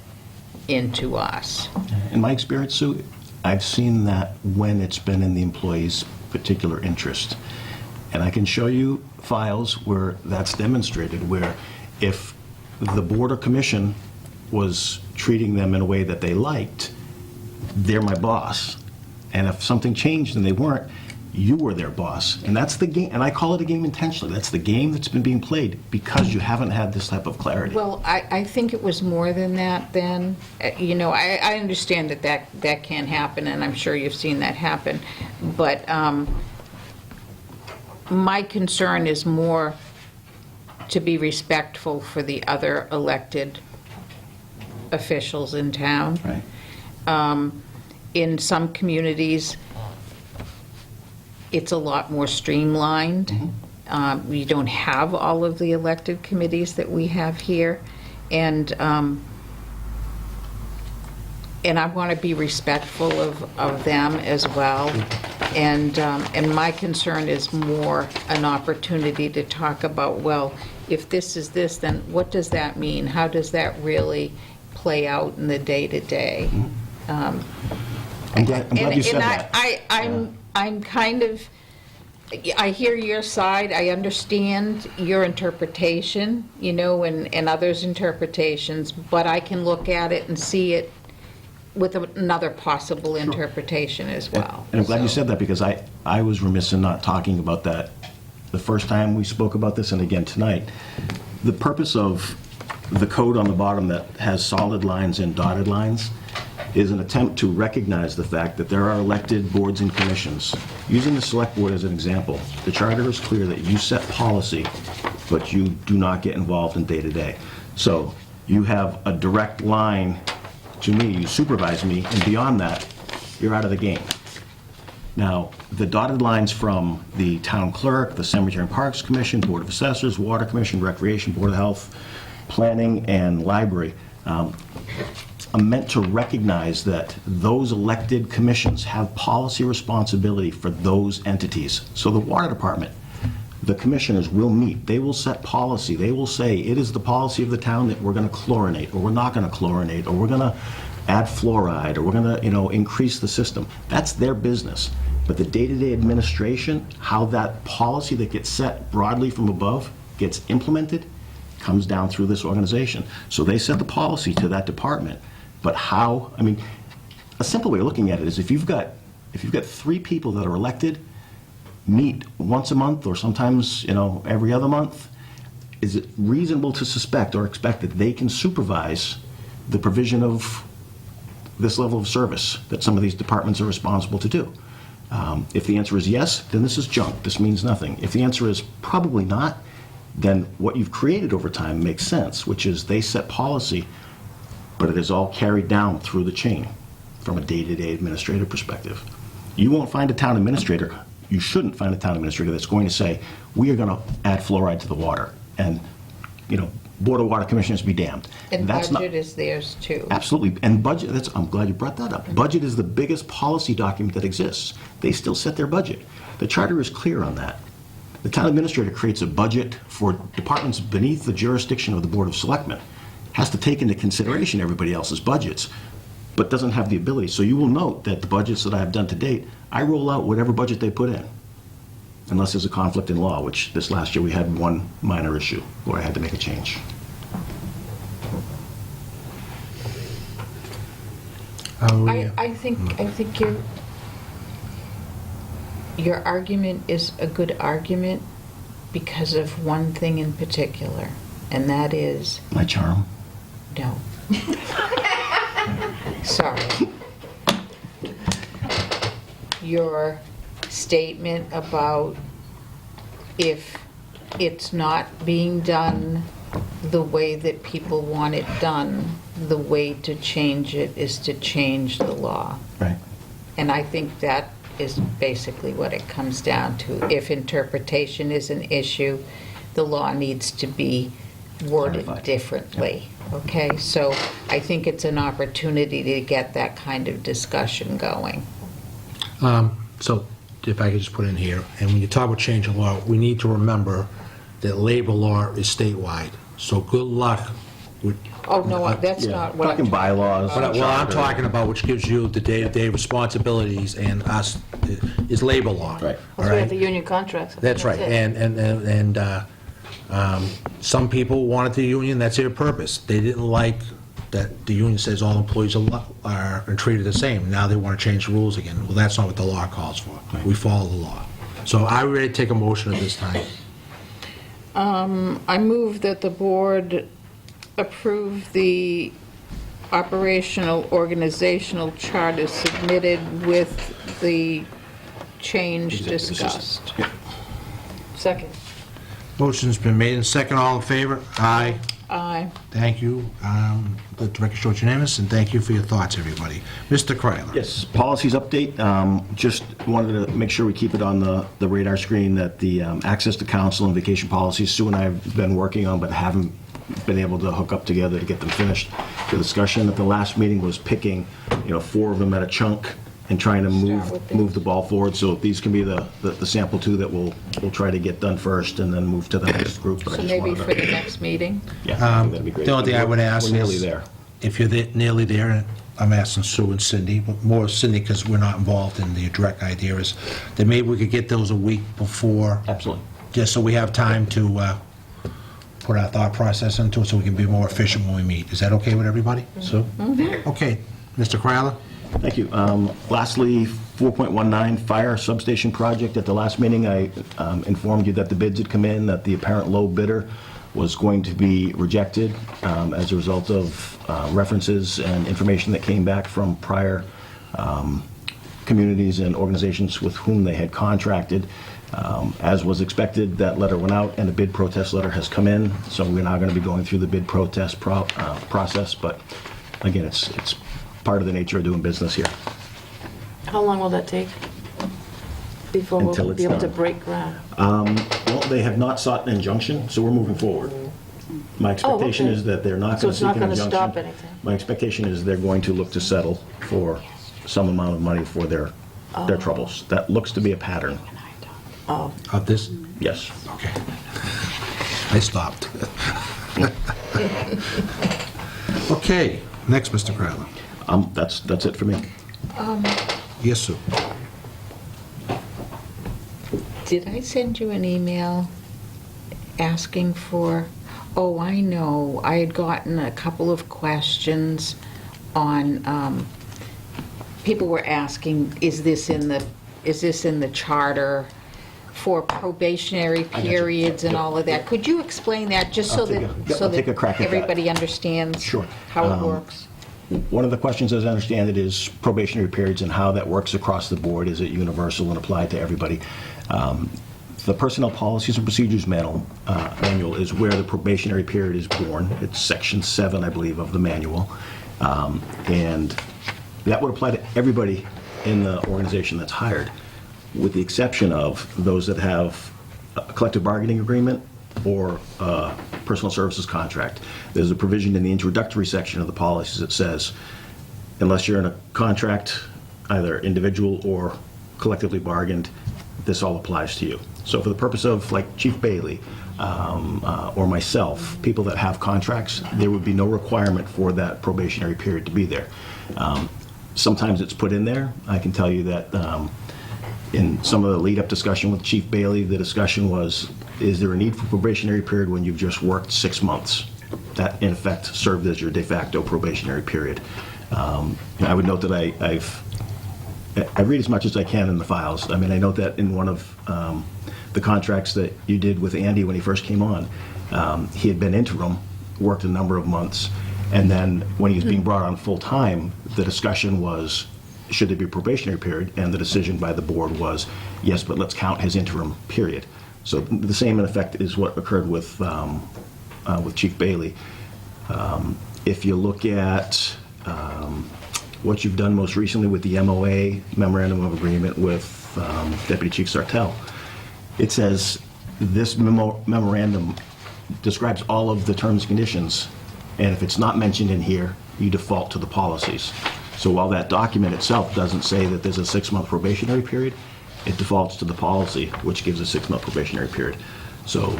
into us. In my experience, Sue, I've seen that when it's been in the employee's particular interest. And I can show you files where that's demonstrated, where if the board or commission was treating them in a way that they liked, they're my boss. And if something changed and they weren't, you were their boss. And that's the game, and I call it a game intentionally. That's the game that's been being played because you haven't had this type of clarity. Well, I think it was more than that then. You know, I understand that can happen, and I'm sure you've seen that happen. But my concern is more to be respectful for the other elected officials in town. Right. In some communities, it's a lot more streamlined. We don't have all of the elected committees that we have here, and I want to be respectful of them as well. And my concern is more an opportunity to talk about, well, if this is this, then what does that mean? How does that really play out in the day-to-day? I'm glad you said And that. I'm kind of, I hear your side, I understand your interpretation, you know, and others' interpretations, but I can look at it and see it with another possible interpretation as well. And I'm glad you So- said that because I was remiss in not talking about that the first time we spoke about this and again tonight. The purpose of the code on the bottom that has solid lines and dotted lines is an attempt to recognize the fact that there are elected boards and commissions. Using the select board as an example, the charter is clear that you set policy, but you do not get involved in day-to-day. So you have a direct line to me, you supervise me, and beyond that, you're out of the game. Now, the dotted lines from the town clerk, the Cemetery and Parks Commission, Board of Assessors, Water Commission, Recreation, Board of Health, Planning, and Library, are meant to recognize that those elected commissions have policy responsibility for those entities. So the Water Department, the commissioners will meet, they will set policy, they will say, it is the policy of the town that we're going to chlorinate, or we're not going to chlorinate, or we're going to add fluoride, or we're going to, increase the system. That's their business. But the day-to-day administration, how that policy that gets set broadly from above gets implemented, comes down through this organization. So they set the policy to that department. But how, a simple way of looking at it is if you've got 3 people that are elected, meet once a month or sometimes, every other month, is it reasonable to suspect or expect that they can supervise the provision of this level of service that some of these departments are responsible to do? If the answer is yes, then this is junk. This means nothing. If the answer is probably not, then what you've created over time makes sense, which is they set policy, but it is all carried down through the chain from a day-to-day administrative perspective. You won't find a town administrator, you shouldn't find a town administrator that's going to say, we are going to add fluoride to the water, and, Board of Water Commissioners be damned. And That's budget is theirs, too. Absolutely, and budget, I'm glad you brought that up. Budget is the biggest policy document that exists. They still set their budget. The charter is clear on that. The town administrator creates a budget for departments beneath the jurisdiction of the Board of Selectmen, has to take into consideration everybody else's budgets, but doesn't have the ability. So you will note that the budgets that I have done to date, I roll out whatever budget they put in, unless there's a conflict in law, which this last year we had one minor issue where I had to make a change. I think your argument is a good argument because of one thing in particular, and that is, My charm. no. Sorry. Your statement about if it's not being done the way that people want it done, the way to change it is to change the law. Right. And I think that is basically what it comes down to. If interpretation is an issue, the law needs to be worded Clarified. differently. Okay? So I think it's an opportunity to get that kind of discussion going. So if I could just put in here, and when you talk about changing law, we need to remember that labor law is statewide. So good luck with... Oh, no, that's Yeah. not what I'm Talking bylaws. Well, I'm charter. talking about which gives you the day-to-day responsibilities, and us is labor law. Right. All That's why we have right? the union contracts. That's right, it. and some people wanted the union, that's their purpose. They didn't like that the union says all employees are treated the same. Now they want to change the rules again. Well, that's not what the law calls for. We follow the law. So I ready to take a motion at this time. I move that the board approve the operational organizational charter submitted with the change Executive discussed. assistant. Second. Motion's been made and second. All in favor? Aye. Aye. Thank you. Let the record show it's unanimous, and thank you for your thoughts, everybody. Mr. Kryler. Yes, policies update. Just wanted to make sure we keep it on the radar screen that the access to council and vacation policies, Sue and I have been working on, but haven't been able to hook up together to get them finished. The discussion at the last meeting was picking, 4 of them at a chunk and trying to move the ball forward. So these can be the sample 2 that we'll try to get done first and then move to the next group. But I So just maybe wanted for to- the next meeting? Yeah, I think that'd be great. The only thing I would ask We're nearly is- there. If you're nearly there, I'm asking Sue and Cindy, but more Cindy because we're not involved in the direct idea, is that maybe we could get those a week before, Absolutely. just so we have time to put our thought process into it, so we can be more efficient when we meet. Is that okay with everybody? Sue? Okay. Mr. Kryler? Thank you. Lastly, 4.19 fire substation project. At the last meeting, I informed you that the bids had come in, that the apparent low bidder was going to be rejected as a result of references and information that came back from prior communities and organizations with whom they had contracted. As was expected, that letter went out and a bid protest letter has come in, so we're now going to be going through the bid protest process, but again, it's part of the nature of doing business here. How long will that take before Until we'll it's be able to done. break ground? Well, they have not sought an injunction, so we're moving forward. My expectation okay. is that they're not So going to it's seek not an gonna injunction. stop anything? My expectation is they're going to look to settle for some amount of money for their troubles. That looks to be a pattern, Oh, Of this? yes. Okay. I stopped. Okay, next, Mr. Kryler. That's it for me. Yes, Sue. Did I send you an email asking for, oh, I know, I had gotten a couple of questions on, people were asking, is this in the charter for probationary got you. periods and Yep. all of that? Could you explain that, just so I'll take a crack at that. everybody understands Sure. how it works? One of the questions, as I understand it, is probationary periods and how that works across the board. Is it universal and applied to everybody? The Personnel Policies and Procedures Manual is where the probationary period is born. It's Section 7, I believe, of the manual. And that would apply to everybody in the organization that's hired, with the exception of those that have a collective bargaining agreement or a personal services contract. There's a provision in the introductory section of the policies that says, unless you're in a contract, either individual or collectively bargained, this all applies to you. So for the purpose of, like, Chief Bailey or myself, people that have contracts, there would be no requirement for that probationary period to be there. Sometimes it's put in there. I can tell you that in some of the lead-up discussion with Chief Bailey, the discussion was, is there a need for probationary period when you've just worked 6 months? That, in effect, served as your de facto probationary period. I would note that I read as much as I can in the files. I mean, I note that in one of the contracts that you did with Andy when he first came on, he had been interim, worked a number of months, and then when he was being brought on full-time, the discussion was, should there be a probationary period? And the decision by the board was, yes, but let's count his interim period. So the same, in effect, is what occurred with Chief Bailey. If you look at what you've done most recently with the MOA, Memorandum of Agreement with Deputy Chief Sartell, it says this memorandum describes all of the terms and conditions, and if it's not mentioned in here, you default to the policies. So while that document itself doesn't say that there's a 6-month probationary period, it defaults to the policy, which gives a 6-month probationary period. So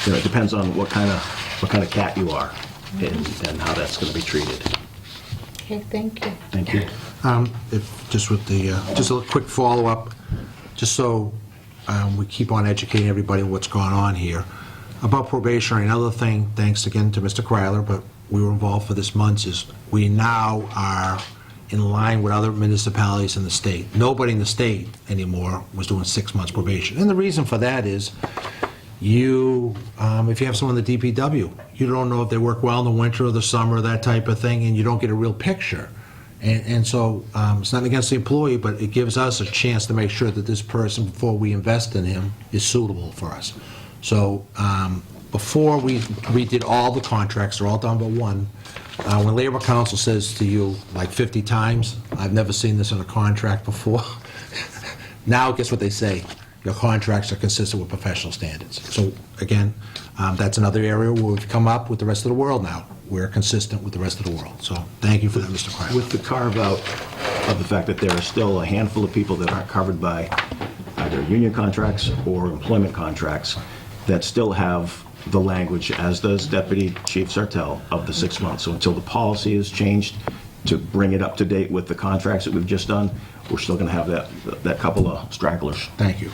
it depends on what kind of cat you are and how that's going to be treated. Okay, thank you. Thank you. Just a quick follow-up, just so we keep on educating everybody on what's going on here. About probationary, another thing, thanks again to Mr. Kryler, but we were involved for this month, is we now are in line with other municipalities in the state. Nobody in the state anymore was doing 6 months probation. And the reason for that is, if you have someone in the DPW, you don't know if they work well in the winter or the summer, that type of thing, and you don't get a real picture. And so it's not against the employee, but it gives us a chance to make sure that this person, before we invest in him, is suitable for us. So before we redid all the contracts, they're all done but one. When Labor Council says to you like 50 times, I've never seen this in a contract before, now guess what they say? Your contracts are consistent with professional standards. So again, that's another area where we've come up with the rest of the world now. We're consistent with the rest of the world. So thank you for that, Mr. Crowley. With the carve-out of the fact that there are still a handful of people that aren't covered by either union contracts or employment contracts that still have the language, as does Deputy Chief Sartell, of the 6 months. So until the policy is changed to bring it up to date with the contracts that we've just done, we're still going to have that couple of stragglers. Thank you.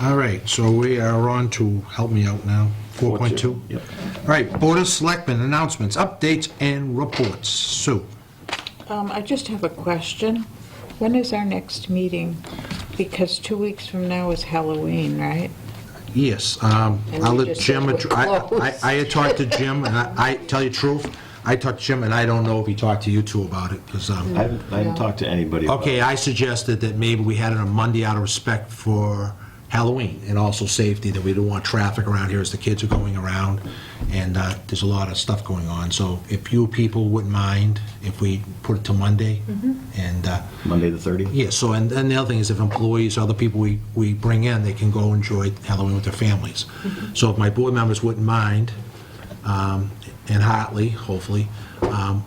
All right, so we are on to, help me out now, 4.2? Yep. All right, Board of Selectmen announcements, updates, and reports. Sue? I just have a question. When is our next meeting? Because 2 weeks from now is Halloween, right? Yes, I'll we let just Jim, said we're closed. I had talked to Jim, and I tell you the truth, I talked to Jim, and I don't know if he talked to you two about it, because, I haven't talked to anybody about okay, I suggested that maybe we had it on Monday out of respect for Halloween, and also safety, that we don't want traffic around here as the kids are going around, and there's a lot of stuff going on. So if you people wouldn't mind if we put it to Monday, and... Monday the 30th? yeah, so, and the other thing is, if employees, other people we bring in, they can go enjoy Halloween with their families. So if my board members wouldn't mind, and Hartley, hopefully,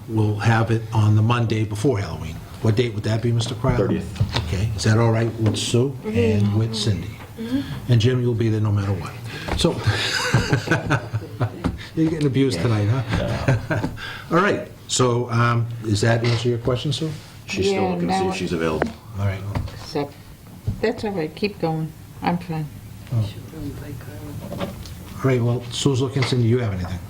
we'll have it on the Monday before Halloween. What date would that be, Mr. Crowell? 30th. Okay, is that all right with Sue and with Cindy? And Jim, you'll be there no matter what. So, you're getting abused tonight, huh? All right, So, does that answer your question, Sue? She's still Yeah, looking to see now- if she's available. All right. So, that's all right, keep going. I'm fine. All right, well, Sue's looking, Cindy, you have anything?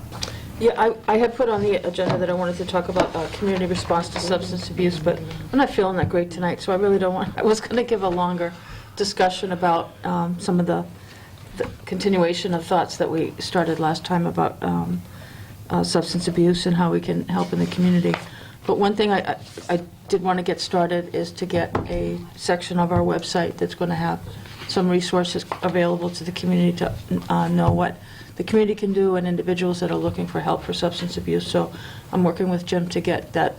Yeah, I had put on the agenda that I wanted to talk about community response to substance abuse, but I'm not feeling that great tonight, so I really don't want, I was going to give a longer discussion about some of the continuation of thoughts that we started last time about substance abuse and how we can help in the community. But one thing I did want to get started is to get a section of our website that's going to have some resources available to the community to know what the community can do and individuals that are looking for help for substance abuse. So I'm working with Jim to get that,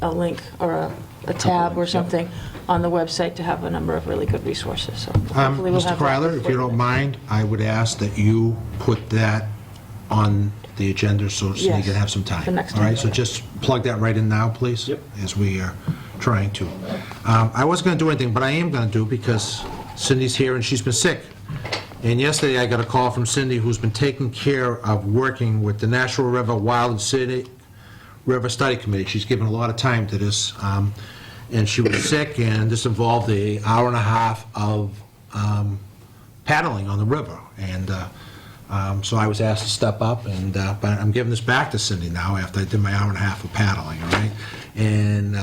a link or a tab or something on the website to have a number of really good resources. So hopefully we'll Mr. have that Kryler, if you don't mind, I would ask that you put that on the agenda so you Yes, can have some time. for next All right, time. so just plug that right in now, please. Yep. As we are trying to. I wasn't going to do anything, but I am going to do because Cindy's here and she's been sick. And yesterday I got a call from Cindy, who's been taking care of working with the Nashua River Wild and Scenic River Study Committee. She's given a lot of time to this. And she was sick, and this involved an hour and a half of paddling on the river. And so I was asked to step up, and but I'm giving this back to Cindy now after I did my hour and a half of paddling, all right? And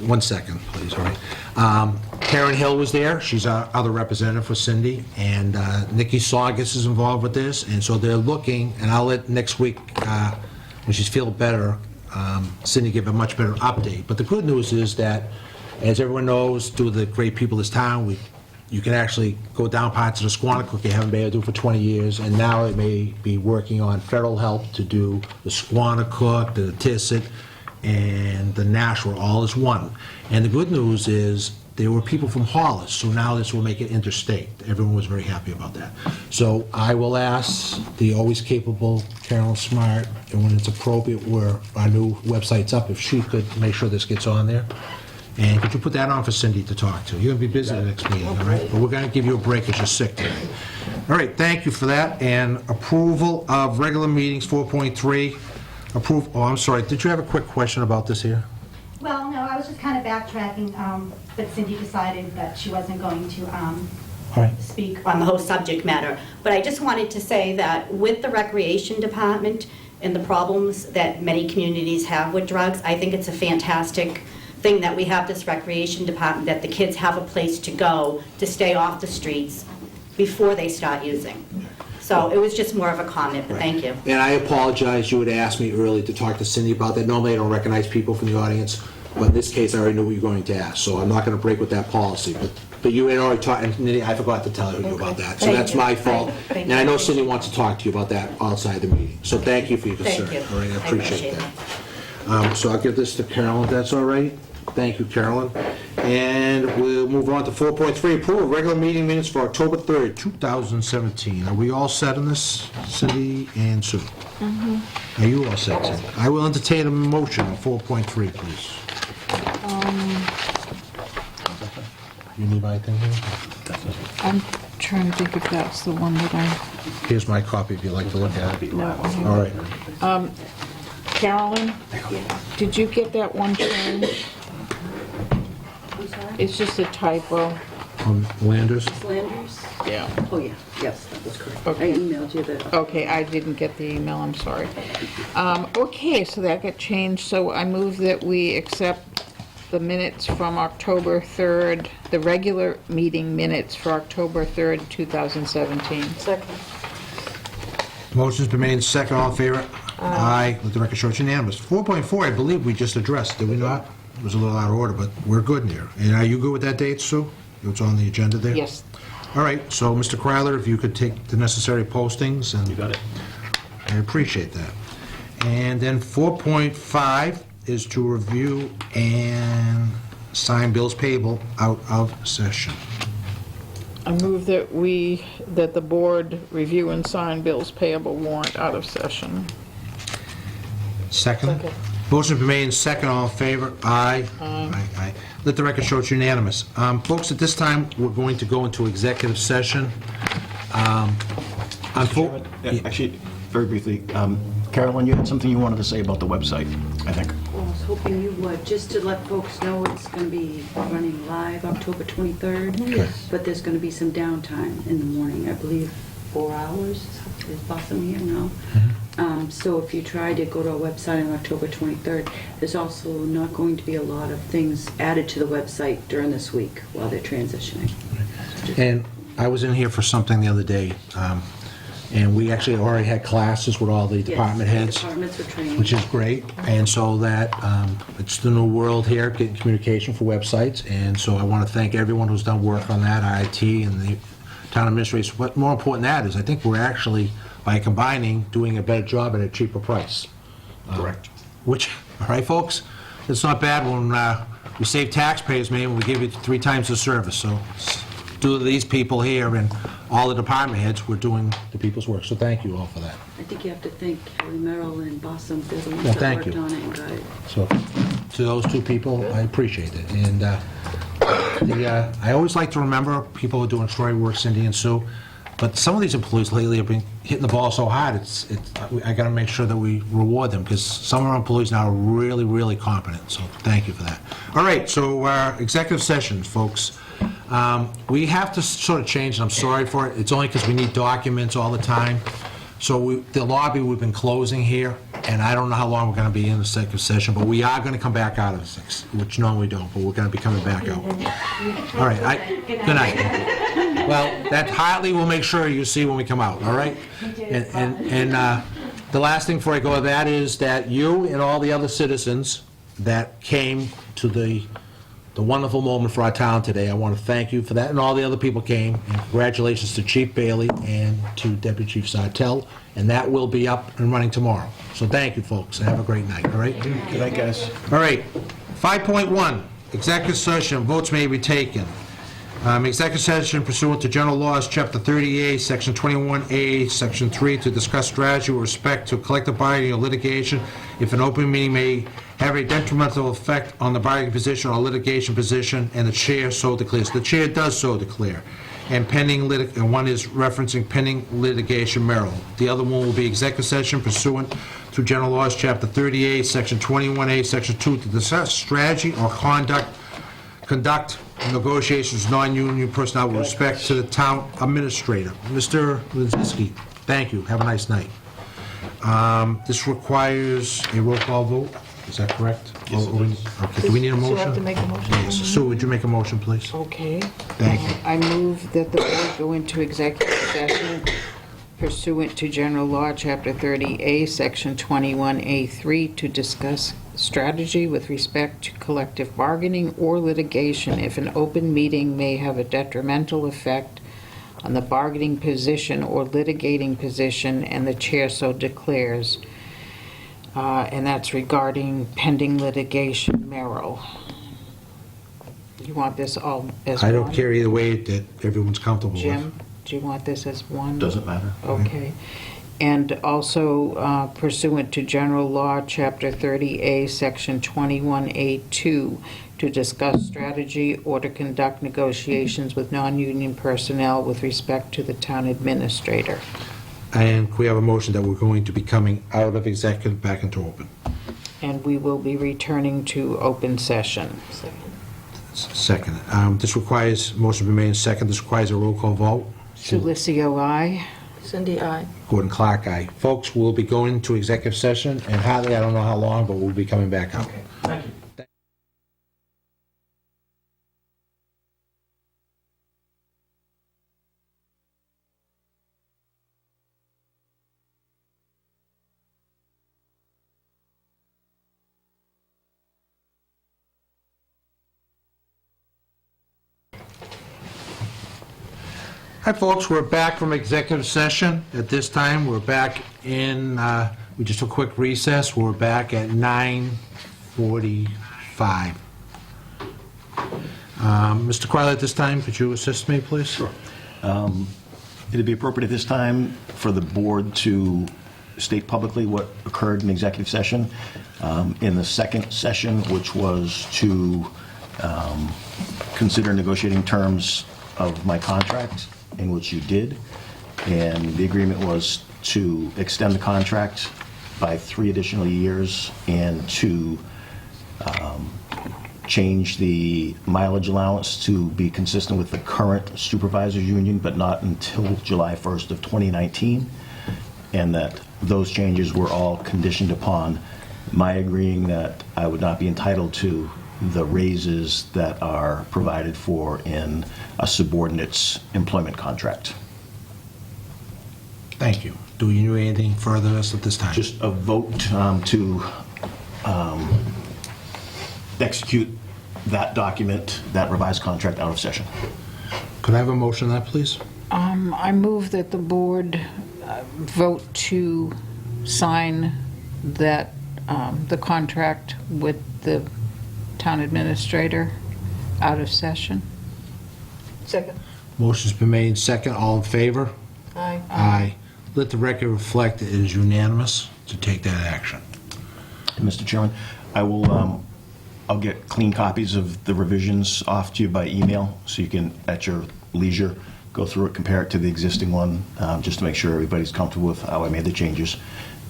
1 second, please, all right? Karen Hill was there. She's our other representative for Cindy, and Nikki Saugus is involved with this, and so they're looking, and I'll let next week, when she's feeling better, Cindy give a much better update. But the good news is that, as everyone knows, due to the great people of this town, you can actually go down parts of the Squanicook you haven't been able to do for 20 years, and now it may be working on federal help to do the Squanicook, the Tissot, and the Nashua, all as one. And the good news is there were people from Hollis, so now this will make it interstate. Everyone was very happy about that. So I will ask the always capable Carolyn Smart, and when it's appropriate, where our new website's up, if she could make sure this gets on there. And could you put that on for Cindy to talk to? You're going to be busy the next meeting, all right? But we're going to give you a break because you're sick today. All right, thank you for that. And approval of regular meetings, 4.3. Oh, I'm sorry, did you have a quick question about this here? Well, no, I was just kind of backtracking, but Cindy decided that she wasn't going to All right. speak on the whole subject matter. But I just wanted to say that with the Recreation Department and the problems that many communities have with drugs, I think it's a fantastic thing that we have this Recreation Department, that the kids have a place to go to stay off the streets before they start using. So it was just more of a comment, but thank you. And I apologize, you had asked me early to talk to Cindy about that. Normally, I don't recognize people from the audience, but in this case, I already knew what you were going to ask, so I'm not going to break with that policy. But you had already talked, and Cindy, I forgot to tell you about that. So Thank that's you. my fault. Thank And I know you. Cindy wants to talk to you about that outside the meeting. So thank you for your concern. Thank you. All right, I I appreciate appreciate that. So I'll give this to Carolyn, if that's all right. Thank you, Carolyn. And we'll move on to 4.3, approval of regular meeting minutes for October 3rd, 2017. Are we all set on this, Cindy and Sue? Are you all set, Cindy? I will entertain a motion on 4.3, please. You need my thing here? I'm trying to think if that's the one that I... Here's my copy if you'd like to look at it. No. All right. Carolyn, did you get that one change? It's just a typo. Landers? Landers? Yeah. Oh, yeah, yes, that was correct. Okay. I emailed you that. Okay, I didn't get the email, I'm sorry. Okay, so that got changed, so I move that we accept the minutes from October 3rd, the regular meeting minutes for October 3rd, 2017. Second. Motion's been made, second, all in favor? Aye. Let the record show it's unanimous. 4.4, I believe we just addressed, did we not? It was a little out of order, but we're good here. And are you good with that date, Sue? It's on the agenda there? Yes. All right, so Mr. Kryler, if you could take the necessary postings, and You got it. I appreciate that. And then 4.5 is to review and sign bills payable out of session. I move that the board review and sign bills payable warrant out of session. Second? Second. Motion been made, second, all in favor? Aye. Aye. Let the record show it's unanimous. Folks, at this time, we're going to go into executive session. Yeah, actually, very briefly, Carolyn, you had something you wanted to say about the website, I think. hoping you would, just to let folks know it's going to be running live October 23rd. Yes. But there's going to be some downtime in the morning, I believe 4 hours is Boston here now. So if you try to go to our website on October 23rd, there's also not going to be a lot of things added to the website during this week while they're transitioning. And I was in here for something the other day, and we actually already had classes with all the department Yes, heads, Departments are training. which is great. And so that, it's the new world here, getting communication for websites. And so I want to thank everyone who's done work on that, IT and the town administrators. But more important than that is, I think we're actually, by combining, doing a better job at a cheaper price. Correct. Which, all right, folks? It's not bad when we save taxpayers, man, when we give you 3 times the service. So due to these people here and all the department heads, we're doing the people's work. So thank you all for that. I think you have to thank Harry Merrill and Bossum, they're the ones Yeah, that thank worked you. on it and got it. So to those 2 people, I appreciate it. And I always like to remember people who are doing extraordinary work, Cindy and Sue, but some of these employees lately have been hitting the ball so hard, I got to make sure that we reward them, because some of our employees now are really, really competent, so thank you for that. All right, so executive session, folks. We have to sort of change, and I'm sorry for it. It's only because we need documents all the time. So the lobby, we've been closing here, and I don't know how long we're going to be in the executive session, but we are going to come back out of this, which normally we don't, but we're going to be coming back out. All right, good night. Well, that Hartley will make sure you see when we come out, all right? And the last thing before I go to that is that you and all the other citizens that came to the wonderful moment for our town today, I want to thank you for that, and all the other people came, and congratulations to Chief Bailey and to Deputy Chief Sartell, and that will be up and running tomorrow. So thank you, folks, and have a great night, all right? Good night, guys. All right, 5.1, executive session, votes may be taken. Executive session pursuant to General Laws, Chapter 30A, Section 21A, Section 3, to discuss strategy with respect to collective bargaining or litigation if an open meeting may have a detrimental effect on the bargaining position or litigation position, and the chair so declares. The chair does so declare. And and one is referencing pending litigation, Merrill. The other one will be executive session pursuant to General Laws, Chapter 38, Section 21A, Section 2, to discuss strategy or conduct negotiations with non-union personnel with respect to the town administrator. Mr. Lozinski, thank you. Have a nice night. This requires a roll call vote. Is that correct? Yes, it does. Okay, do we need a motion? Sue have to make a motion? Yes. Sue, would you make a motion, please? Okay. Thank you. I move that the board go into executive session pursuant to General Law, Chapter 30A, Section 21A3, to discuss strategy with respect to collective bargaining or litigation if an open meeting may have a detrimental effect on the bargaining position or litigating position, and the chair so declares. And that's regarding pending litigation, Merrill. You want this all as one? I don't care either way that everyone's comfortable with. Jim, do you want this as one? Doesn't matter. Okay. And also pursuant to General Law, Chapter 30A, Section 21A2, to discuss strategy or to conduct negotiations with non-union personnel with respect to the town administrator. And can we have a motion that we're going to be coming out of executive back into open? And we will be returning to open session. Second. This requires, motion to be made in second. This requires a roll call vote. Sulicio, aye. Cindy, aye. Gordon Clark, aye. Folks, we'll be going to executive session, and Hartley, I don't know how long, but we'll be coming back out. Thank you. Hi, folks, we're back from executive session. At this time, we're back in, we just took a quick recess. We're back at 9:45. Mr. Crowley, at this time, could you assist me, please? Sure. It'd be appropriate at this time for the board to state publicly what occurred in executive session. In the second session, which was to consider negotiating terms of my contract, in which you did, and the agreement was to extend the contract by 3 additional years and to change the mileage allowance to be consistent with the current supervisors union, but not until July 1st of 2019, and that those changes were all conditioned upon my agreeing that I would not be entitled to the raises that are provided for in a subordinate's employment contract. Thank you. Do you need anything further at this time? Just a vote to execute that document, that revised contract, out of session. Could I have a motion on that, please? I move that the board vote to sign that, the contract with the town administrator out of session. Second. Motion's been made, second. All in favor? Aye. Aye. Let the record reflect it is unanimous to take that action. Mr. Chairman, I will, I'll get clean copies of the revisions off to you by email, so you can, at your leisure, go through it, compare it to the existing one, just to make sure everybody's comfortable with how I made the changes.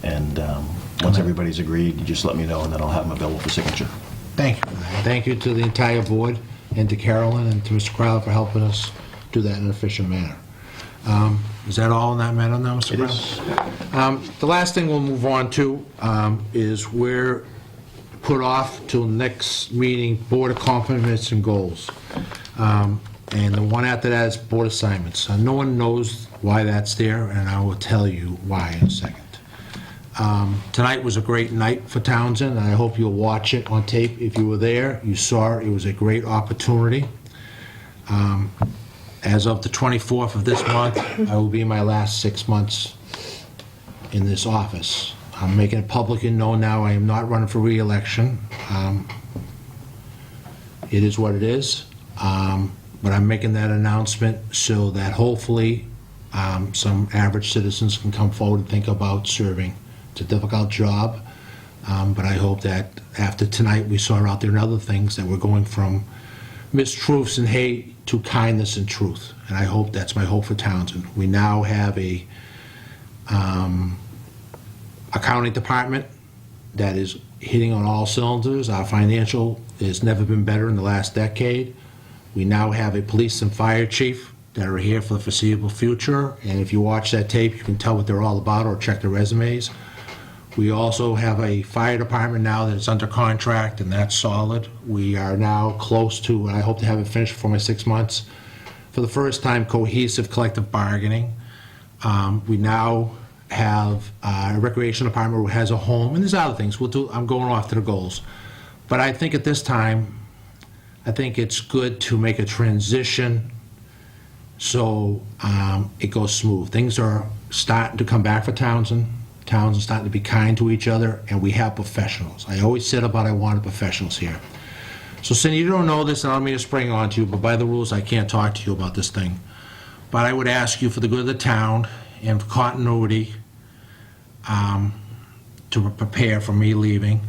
And once everybody's agreed, you just let me know, and then I'll have them available for signature. Thank you. Thank you to the entire board, and to Carolyn and to Mr. Crowley for helping us do that in an efficient manner. Is that all in that matter now, Mr. Crowley? The last thing we'll move on to is we're put off till next meeting, Board of Compliments and Goals. And the one after that is Board Assignments. No one knows why that's there, and I will tell you why in a second. Tonight was a great night for Townsend, and I hope you'll watch it on tape. If you were there, you saw it. It was a great opportunity. As of the 24th of this month, I will be in my last 6 months in this office. I'm making it public and known now I am not running for re-election. It is what it is, but I'm making that announcement so that hopefully some average citizens can come forward and think about serving. It's a difficult job, but I hope that after tonight we saw out there and other things that we're going from mistruths and hate to kindness and truth, and I hope that's my hope for Townsend. We now have a accounting department that is hitting on all cylinders. Our financial has never been better in the last decade. We now have a police and fire chief that are here for the foreseeable future, and if you watch that tape, you can tell what they're all about or check their resumes. We also have a fire department now that is under contract, and that's solid. We are now close to, and I hope to have it finished for my 6 months, for the first time, cohesive collective bargaining. We now have a recreation department who has a home, and there's other things. I'm going off to the goals. But I think at this time, I think it's good to make a transition so it goes smooth. Things are starting to come back for Townsend. Townsend's starting to be kind to each other, and we have professionals. I always said about I wanted professionals here. So, Cindy, you don't know this, and I don't mean to spring on to you, but by the rules, I can't talk to you about this thing. But I would ask you, for the good of the town and for continuity, to prepare for me leaving,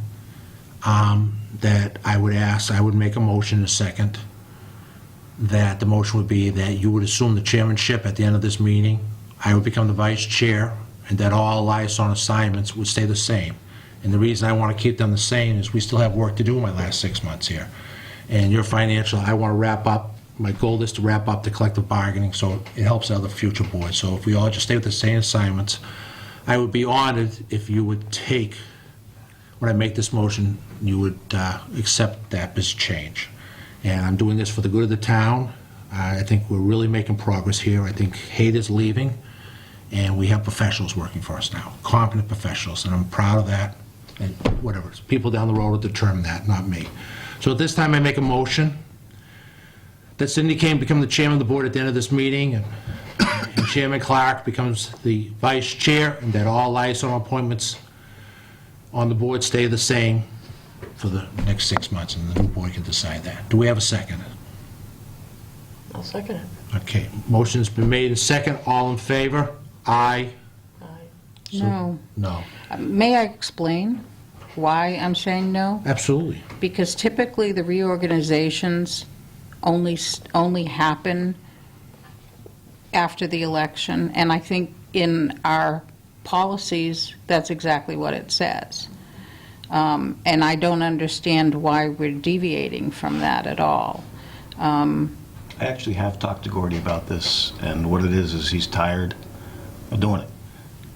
that I would make a motion in a second, that the motion would be that you would assume the chairmanship at the end of this meeting, I would become the vice chair, and that all liaison assignments would stay the same. And the reason I want to keep them the same is we still have work to do in my last 6 months here. And your financial, I want to wrap up, my goal is to wrap up the collective bargaining so it helps other future boards. So if we all just stay with the same assignments, I would be honored if you would take, when I make this motion, you would accept that as change. And I'm doing this for the good of the town. I think we're really making progress here. I think hate is leaving, and we have professionals working for us now, competent professionals, and I'm proud of that. And whatever, people down the road will determine that, not me. So at this time, I make a motion that Cindy Kane become the chairman of the board at the end of this meeting, and Chairman Clark becomes the vice chair, and that all liaison appointments on the board stay the same for the next 6 months, and the new board can decide that. Do we have a second? I'll second it. Okay, motion's been made and second. All in favor? Aye. Aye. No. No. May I explain why I'm saying no? Absolutely. Because typically the reorganizations only happen after the election, and I think in our policies, that's exactly what it says. And I don't understand why we're deviating from that at all. I actually have talked to Gordy about this, and what it is he's tired of doing it.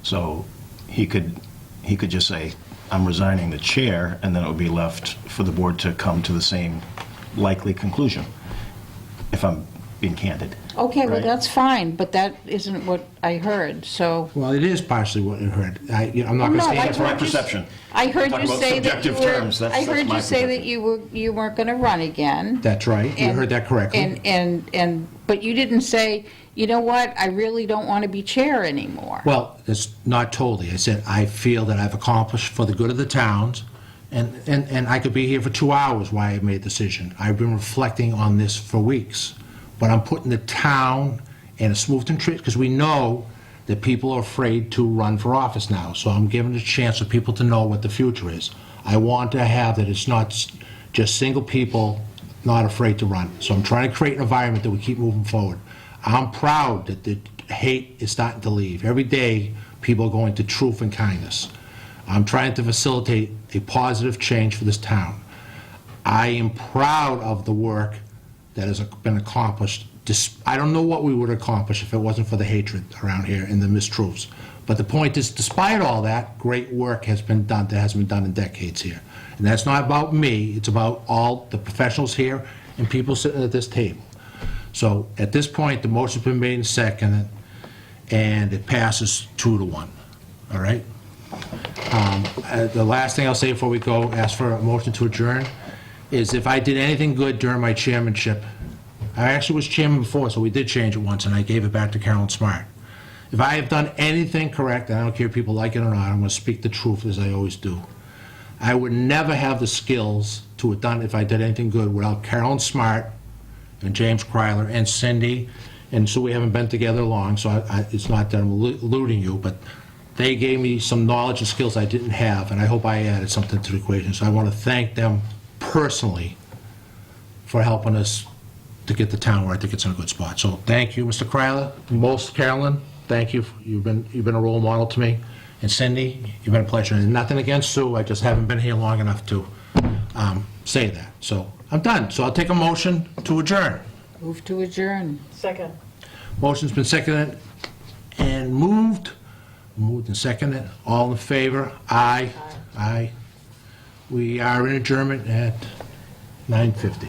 So he could just say, I'm resigning the chair, and then it would be left for the board to come to the same likely conclusion, if I'm being candid. Okay, well, Right. that's fine, but that isn't what I heard, so... Well, it is partially what you heard. I'm not going to No, say I that's my heard you s- perception. I heard Talk you about say that you subjective were... terms, that's I heard my you say that perception. you weren't going to run again. That's right. You And- heard that correctly. But you didn't say, you know what, I really don't want to be chair anymore. Well, it's not totally. I said, I feel that I've accomplished for the good of the towns, and I could be here for 2 hours why I made a decision. I've been reflecting on this for weeks. But I'm putting the town in a smooth transition, because we know that people are afraid to run for office now. So I'm giving a chance for people to know what the future is. I want to have that it's not just single people not afraid to run. So I'm trying to create an environment that we keep moving forward. I'm proud that the hate is starting to leave. Every day, people are going to truth and kindness. I'm trying to facilitate a positive change for this town. I am proud of the work that has been accomplished. I don't know what we would accomplish if it wasn't for the hatred around here and the mistruths. But the point is, despite all that, great work has been done that hasn't been done in decades here. And that's not about me, it's about all the professionals here and people sitting at this table. So at this point, the motion's been made and seconded, and it passes 2-1, all right? The last thing I'll say before we go, ask for a motion to adjourn, is if I did anything good during my chairmanship, I actually was chairman before, so we did change it once, and I gave it back to Carolyn Smart. If I have done anything correct, and I don't care if people like it or not, I'm going to speak the truth as I always do. I would never have the skills to have done if I did anything good without Carolyn Smart and James Kryler and Cindy, and so we haven't been together long, so it's not that I'm eluding you, but they gave me some knowledge and skills I didn't have, and I hope I added something to the equation. So I want to thank them personally for helping us to get the town where I think it's in a good spot. So thank you, Mr. Kryler. Most Carolyn, thank you. You've been a role model to me. And Cindy, you've been a pleasure. And nothing against Sue, I just haven't been here long enough to say that. So I'm done. So I'll take a motion to adjourn. Move to adjourn. Second. Motion's been seconded and moved and seconded. All in favor? Aye. Aye. We are in adjournment at 9:50.